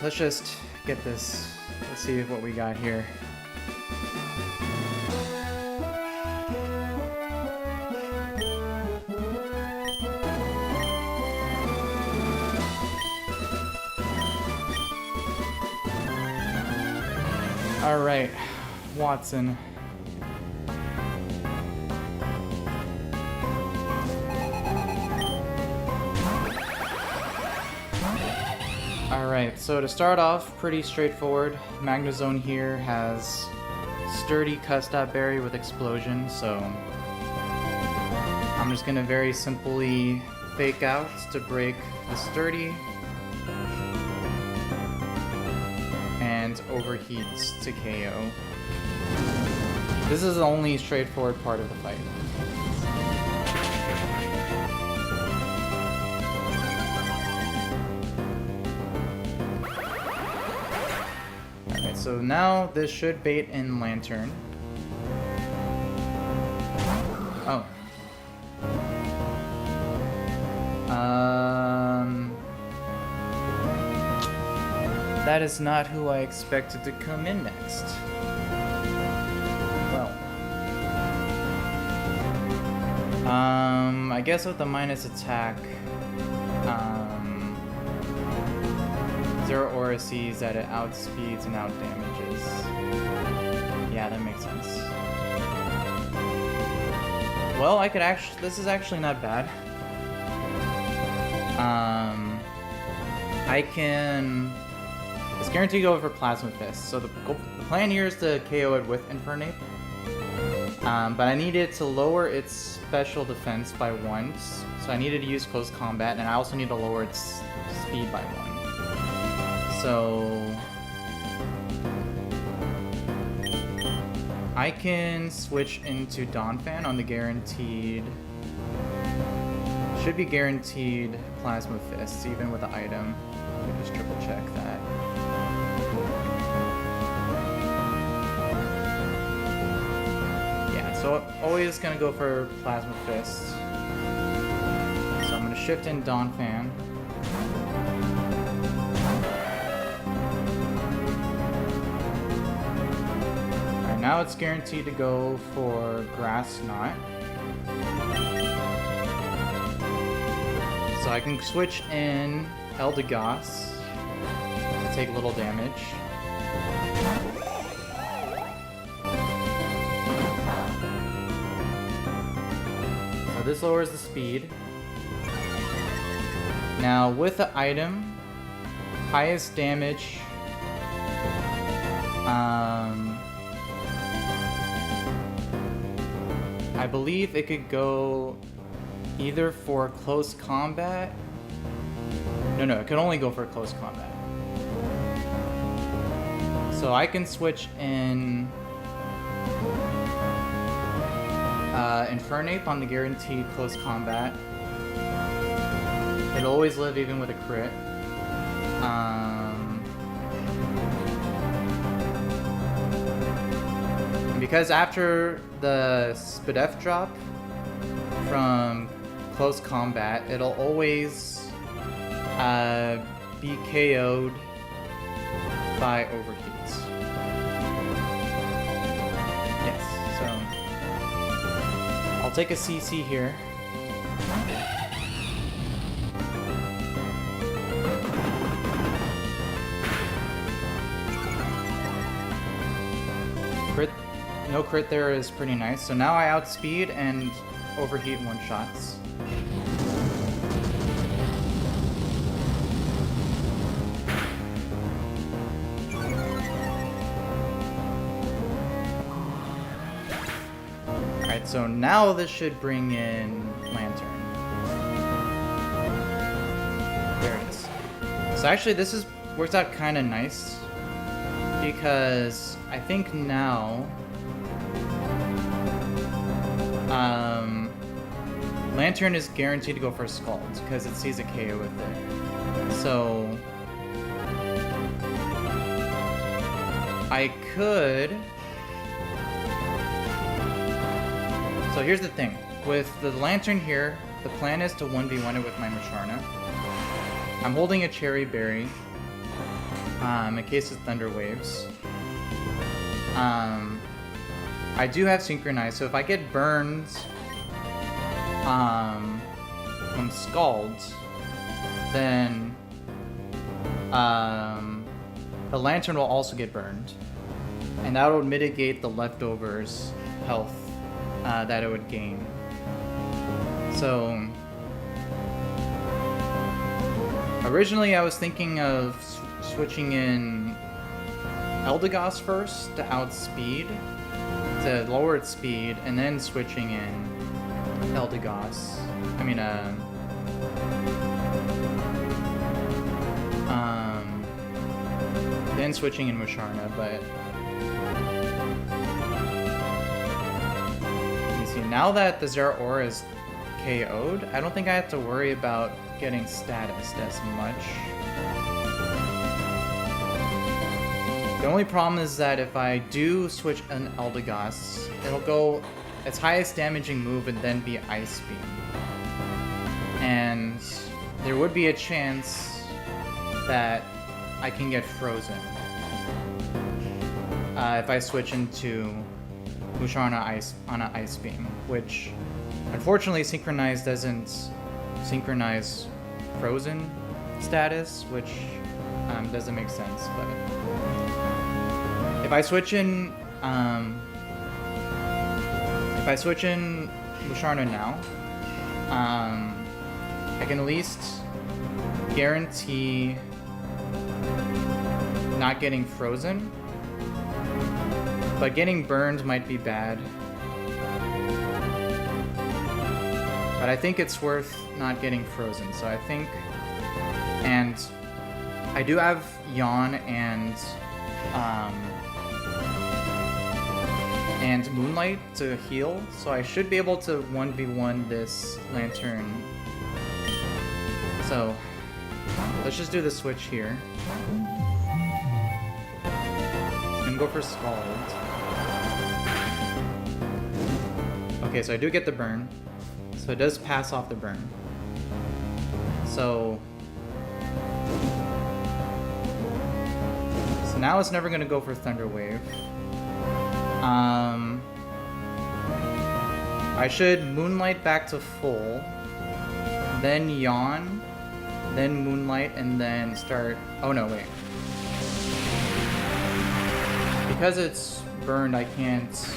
Speaker 1: let's just get this. Let's see what we got here. Alright, Wattson. Alright, so to start off, pretty straightforward. Magnezone here has sturdy Custap Berry with explosion, so I'm just gonna very simply fake out to break the sturdy and overheats to KO. This is the only straightforward part of the fight. Alright, so now this should bait in Lantern. Oh. That is not who I expected to come in next. Well. I guess with the minus attack, 0 aura sees that it outspeeds and outdamages. Yeah, that makes sense. Well, I could actually, this is actually not bad. I can, it's guaranteed to go for Plasma Fist. So the plan here is to KO it with Infernape. But I needed to lower its special defense by 1. So I needed to use close combat, and I also need to lower its speed by 1. So I can switch into Donphan on the guaranteed, should be guaranteed Plasma Fists, even with the item. Let me just triple check that. Yeah, so always gonna go for Plasma Fist. So I'm gonna shift in Donphan. Alright, now it's guaranteed to go for Grass Knot. So I can switch in Eldegoss to take little damage. So this lowers the speed. Now with the item, highest damage, I believe it could go either for close combat. No, it can only go for close combat. So I can switch in Infernape on the guaranteed close combat. It'll always live even with a crit. Because after the Spadef drop from close combat, it'll always be KO'd by overheats. Yes, so I'll take a CC here. Crit, no crit there is pretty nice. So now I outspeed and overheat one shots. Alright, so now this should bring in Lantern. There it is. So actually this works out kind of nice because I think now Lantern is guaranteed to go for Scald because it sees a KO with it. So I could. So here's the thing. With the Lantern here, the plan is to 1v1 it with my Musharna. I'm holding a Cherry Berry in case of Thunder Waves. I do have Synchronize, so if I get burned from Scald, then the Lantern will also get burned. And that would mitigate the leftovers health that it would gain. So originally I was thinking of switching in Eldegoss first to outspeed, to lower its speed, and then switching in Eldegoss. Then switching in Musharna, but you see, now that the Zeraora is KO'd, I don't think I have to worry about getting status as much. The only problem is that if I do switch an Eldegoss, it'll go its highest damaging move and then be Ice Beam. And there would be a chance that I can get frozen if I switch into Musharna on an Ice Beam, which unfortunately Synchronize doesn't synchronize frozen status, which doesn't make sense, but if I switch in Musharna now, I can at least guarantee not getting frozen, but getting burned might be bad. But I think it's worth not getting frozen, so I think, and I do have Yawn and Moonlight to heal, so I should be able to 1v1 this Lantern. So let's just do the switch here. And go for Scald. Okay, so I do get the burn. So it does pass off the burn. So now it's never gonna go for Thunder Wave. I should Moonlight back to full, then Yawn, then Moonlight, and then start. Oh no, wait. Because it's burned, I can't.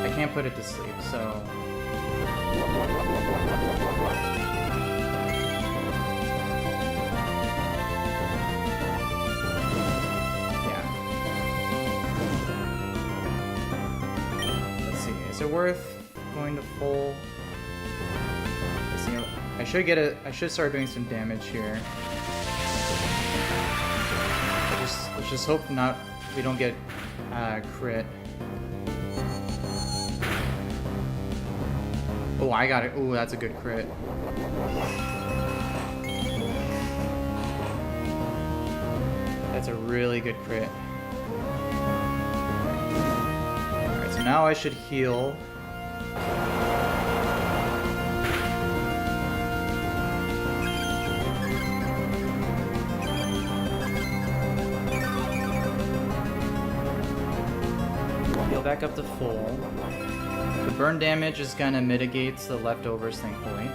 Speaker 1: I can't put it to sleep, so. Is it worth going to full? I should start doing some damage here. Let's just hope we don't get crit. Oh, I got it. Oh, that's a good crit. That's a really good crit. Alright, so now I should heal. Heal back up to full. The burn damage is gonna mitigate the leftovers, thankfully.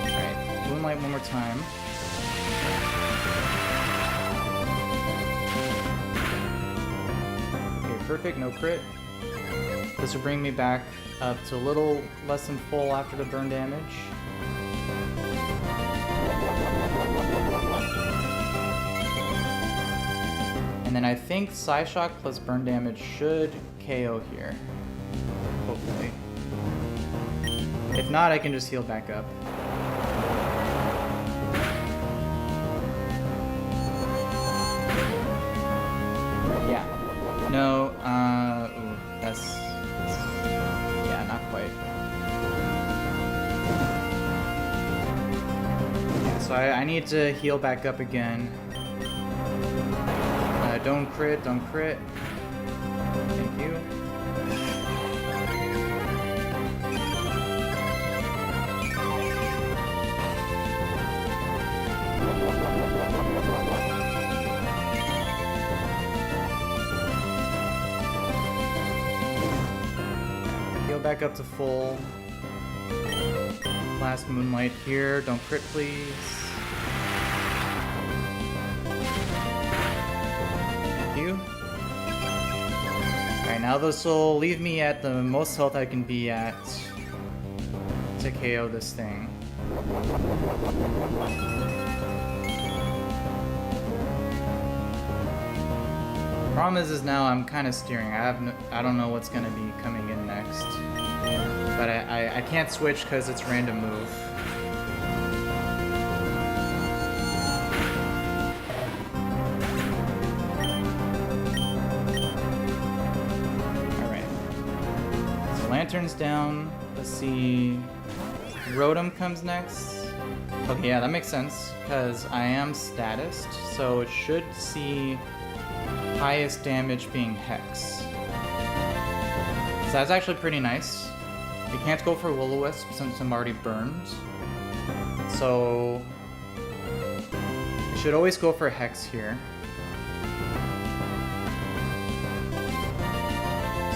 Speaker 1: Alright, Moonlight one more time. Okay, perfect, no crit. This will bring me back up to a little less than full after the burn damage. And then I think Psyshock plus burn damage should KO here. Hopefully. If not, I can just heal back up. Yeah. No, ooh, that's... Yeah, not quite. Yeah, so I need to heal back up again. Don't crit, don't crit. Thank you. Heal back up to full. Last Moonlight here. Don't crit, please. Alright, now this will leave me at the most health I can be at to KO this thing. Problem is now I'm kind of steering. I don't know what's gonna be coming in next, but I can't switch because it's random move. Lantern's down. Let's see. Rotom comes next. Okay, yeah, that makes sense because I am statist, so it should see highest damage being Hex. So that's actually pretty nice. We can't go for Will-O-Wisp since I'm already burned. So I should always go for Hex here.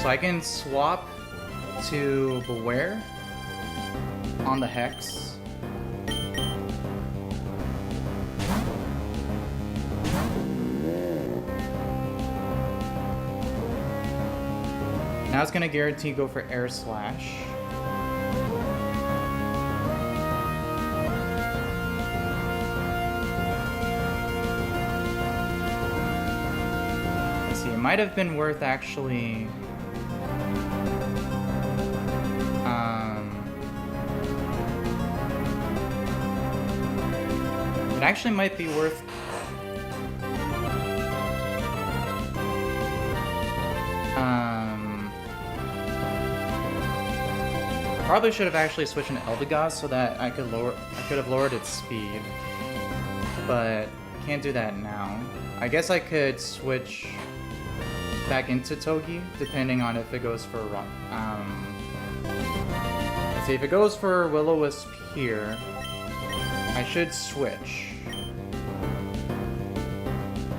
Speaker 1: So I can swap to Beware on the Hex. Now it's gonna guarantee go for Air Slash. Let's see, it might have been worth actually it actually might be worth I probably should have actually switched into Eldegoss so that I could have lowered its speed, but can't do that now. I guess I could switch back into Togi depending on if it goes for let's see, if it goes for Will-O-Wisp here, I should switch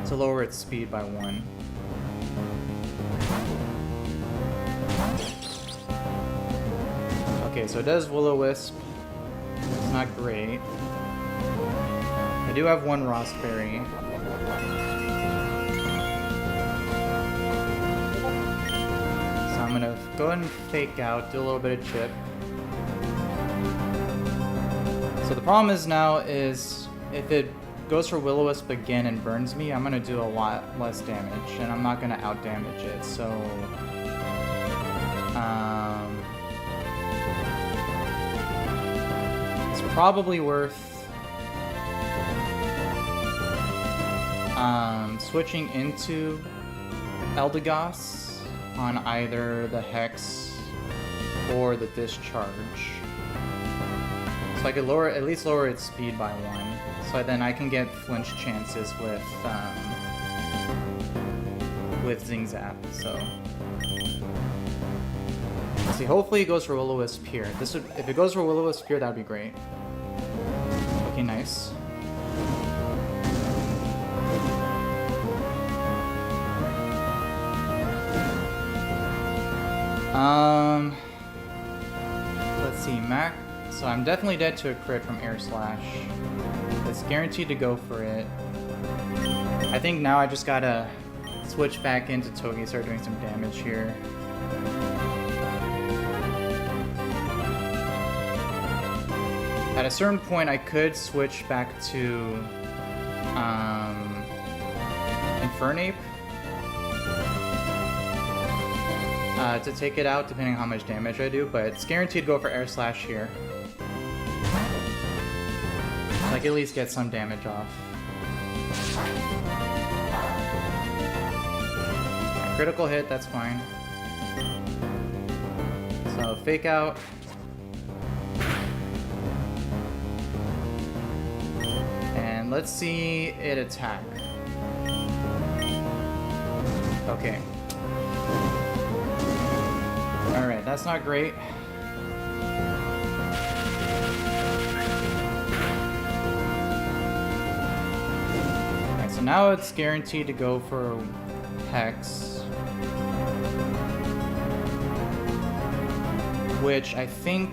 Speaker 1: to lower its speed by 1. Okay, so it does Will-O-Wisp. It's not great. I do have 1 Rossberry. So I'm gonna go ahead and fake out, do a little bit of chip. So the problem is now is if it goes for Will-O-Wisp again and burns me, I'm gonna do a lot less damage, and I'm not gonna out-damage it, so... it's probably worth... switching into Eldegoss on either the Hex or the Discharge. So I could at least lower its speed by 1. So then I can get flinch chances with Zing Zap. So let's see. Hopefully it goes for Will-O-Wisp here. If it goes for Will-O-Wisp here, that'd be great. Okay, nice. Let's see, so I'm definitely dead to a crit from Air Slash. It's guaranteed to go for it. I think now I just gotta switch back into Togepi, start doing some damage here. At a certain point, I could switch back to Infernape. To take it out, depending on how much damage I do, but it's guaranteed to go for Air Slash here. Like, at least get some damage off. Critical hit, that's fine. So, Fake Out. And let's see it attack. Okay. Alright, that's not great. Alright, so now it's guaranteed to go for Hex. Which I think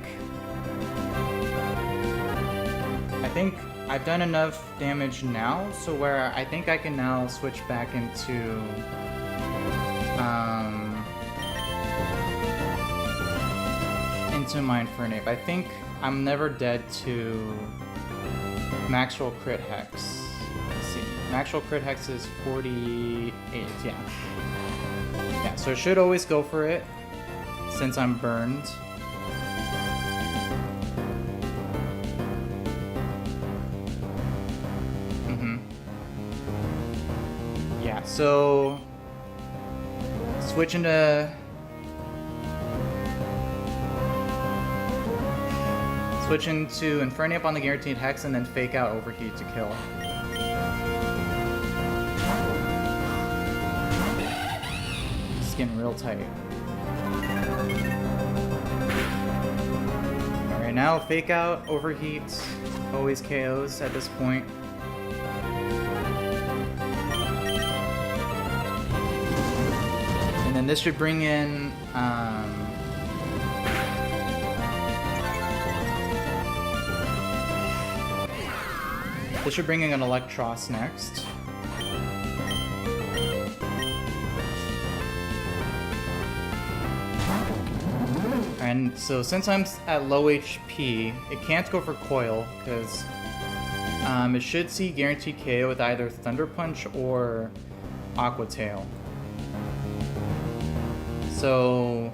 Speaker 1: I've done enough damage now, so where I think I can now switch back into my Infernape. I think I'm never dead to max roll crit hex. Let's see. Max roll crit hex is 48, yeah. Yeah, so it should always go for it since I'm burned. Yeah, so switch into Infernape on the guaranteed hex and then Fake Out Overheat to kill. It's getting real tight. Alright, now Fake Out Overheat always KOs at this point. And then this should bring in an Electros next. And so since I'm at low HP, it can't go for Coil, because it should see guaranteed KO with either Thunder Punch or Aqua Tail. So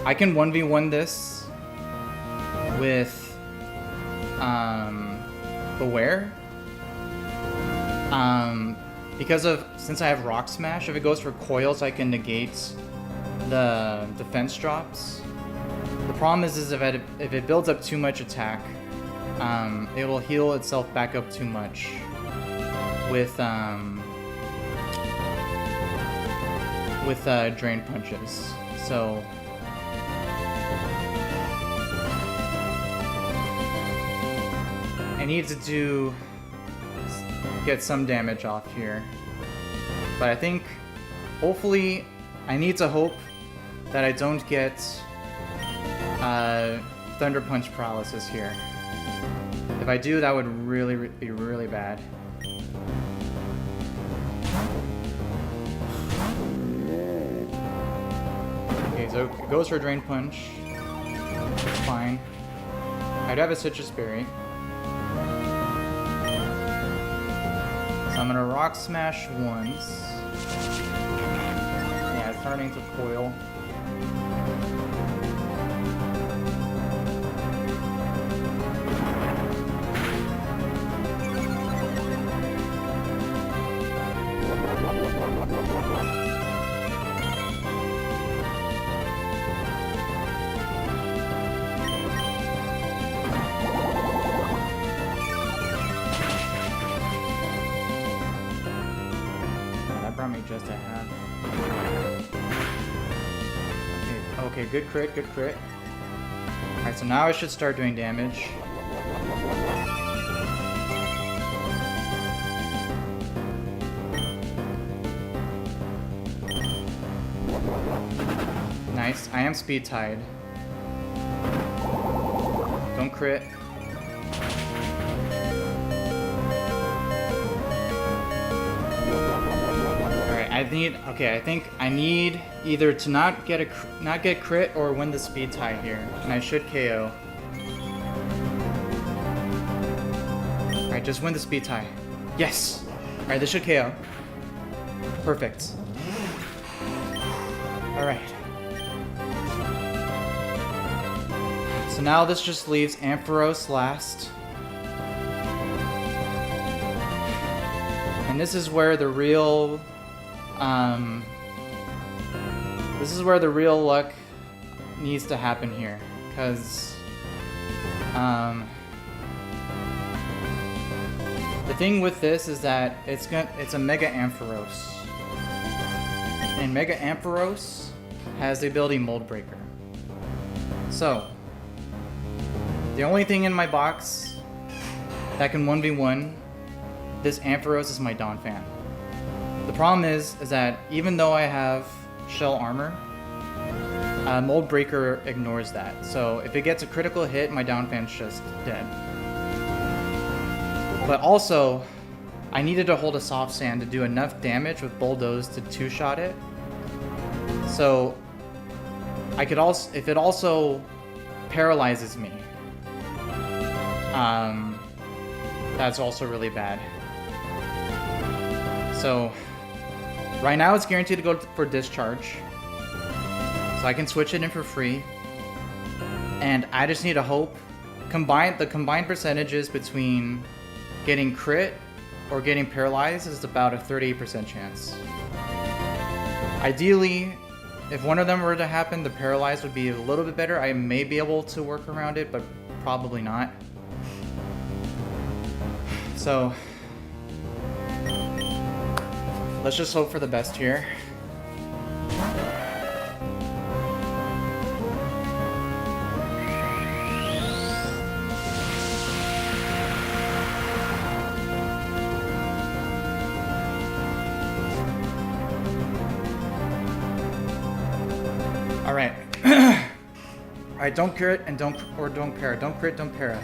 Speaker 1: I can 1v1 this with Beware. Since I have Rock Smash, if it goes for coils, I can negate the defense drops. The problem is if it builds up too much attack, it will heal itself back up too much with Drain Punches. So I need to get some damage off here. But I think, hopefully, I need to hope that I don't get Thunder Punch paralysis here. If I do, that would really be really bad. Okay, so it goes for Drain Punch. It's fine. I do have a citrus berry. So I'm gonna rock smash once. Yeah, it's turning to coil. Just a half. Okay, good crit, good crit. Alright, so now I should start doing damage. Nice. I am speed tied. Don't crit. I think I need either to not get crit or win the speed tie here, and I should KO. All right, just win the speed tie. Yes. All right, this should KO. Perfect. All right. So now this just leaves Ampharos last. And this is where the real luck needs to happen here, because the thing with this is that it's a Mega Ampharos, and Mega Ampharos has the ability Mold Breaker. So the only thing in my box that can 1v1 this Ampharos is my Donphan. The problem is that even though I have shell armor, Mold Breaker ignores that. So if it gets a critical hit, my Donphan's just dead. But also, I needed to hold a Soft Sand to do enough damage with Bulldoze to two-shot it. So I could also, if it also paralyzes me, that's also really bad. So right now it's guaranteed to go for Discharge, so I can switch it in for free, and I just need to hope the combined percentages between getting crit or getting paralyzed is about a 38% chance. Ideally, if one of them were to happen, the paralyzed would be a little bit better. I may be able to work around it, but probably not. So let's just hope for the best here. All right. All right, don't crit and don't para. Don't crit, don't para.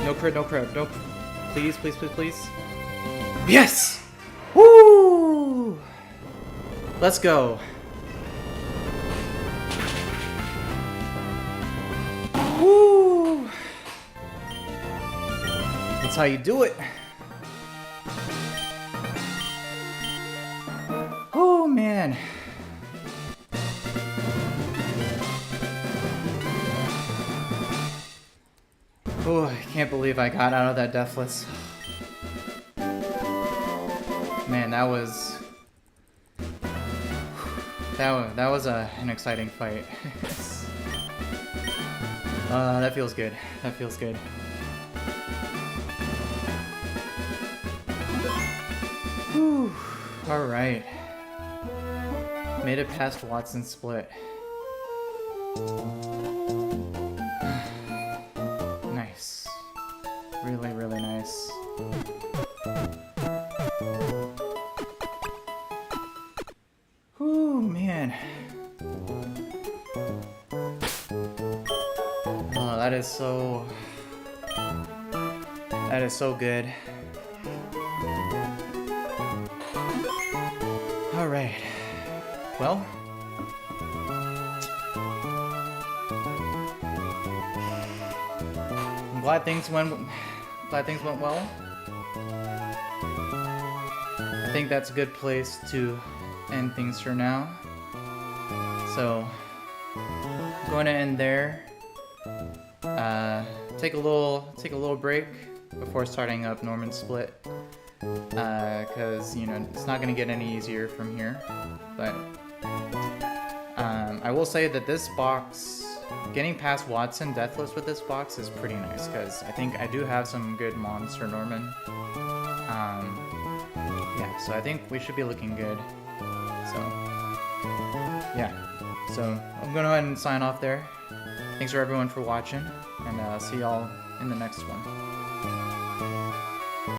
Speaker 1: No crit, no crit, no. Please, please, please, please. Yes! Woo! Let's go. Woo! That's how you do it. Oh, man. Oh, I can't believe I got out of that Deathless. Man, that was an exciting fight. That feels good. That feels good. Whew. All right. Made it past Wattson split. Nice. Really, really nice. Whew, man. Oh, that is so... That is so good. Alright. Well. I'm glad things went well. I think that's a good place to end things for now. So I'm going to end there. Take a little break before starting up Norman Split, because you know it's not gonna get any easier from here. But I will say that this box, getting past Wattson Deathless with this box is pretty nice, because I think I do have some good mons for Norman. Yeah, so I think we should be looking good. So yeah, so I'm gonna go ahead and sign off there. Thanks for everyone for watching, and see y'all in the next one.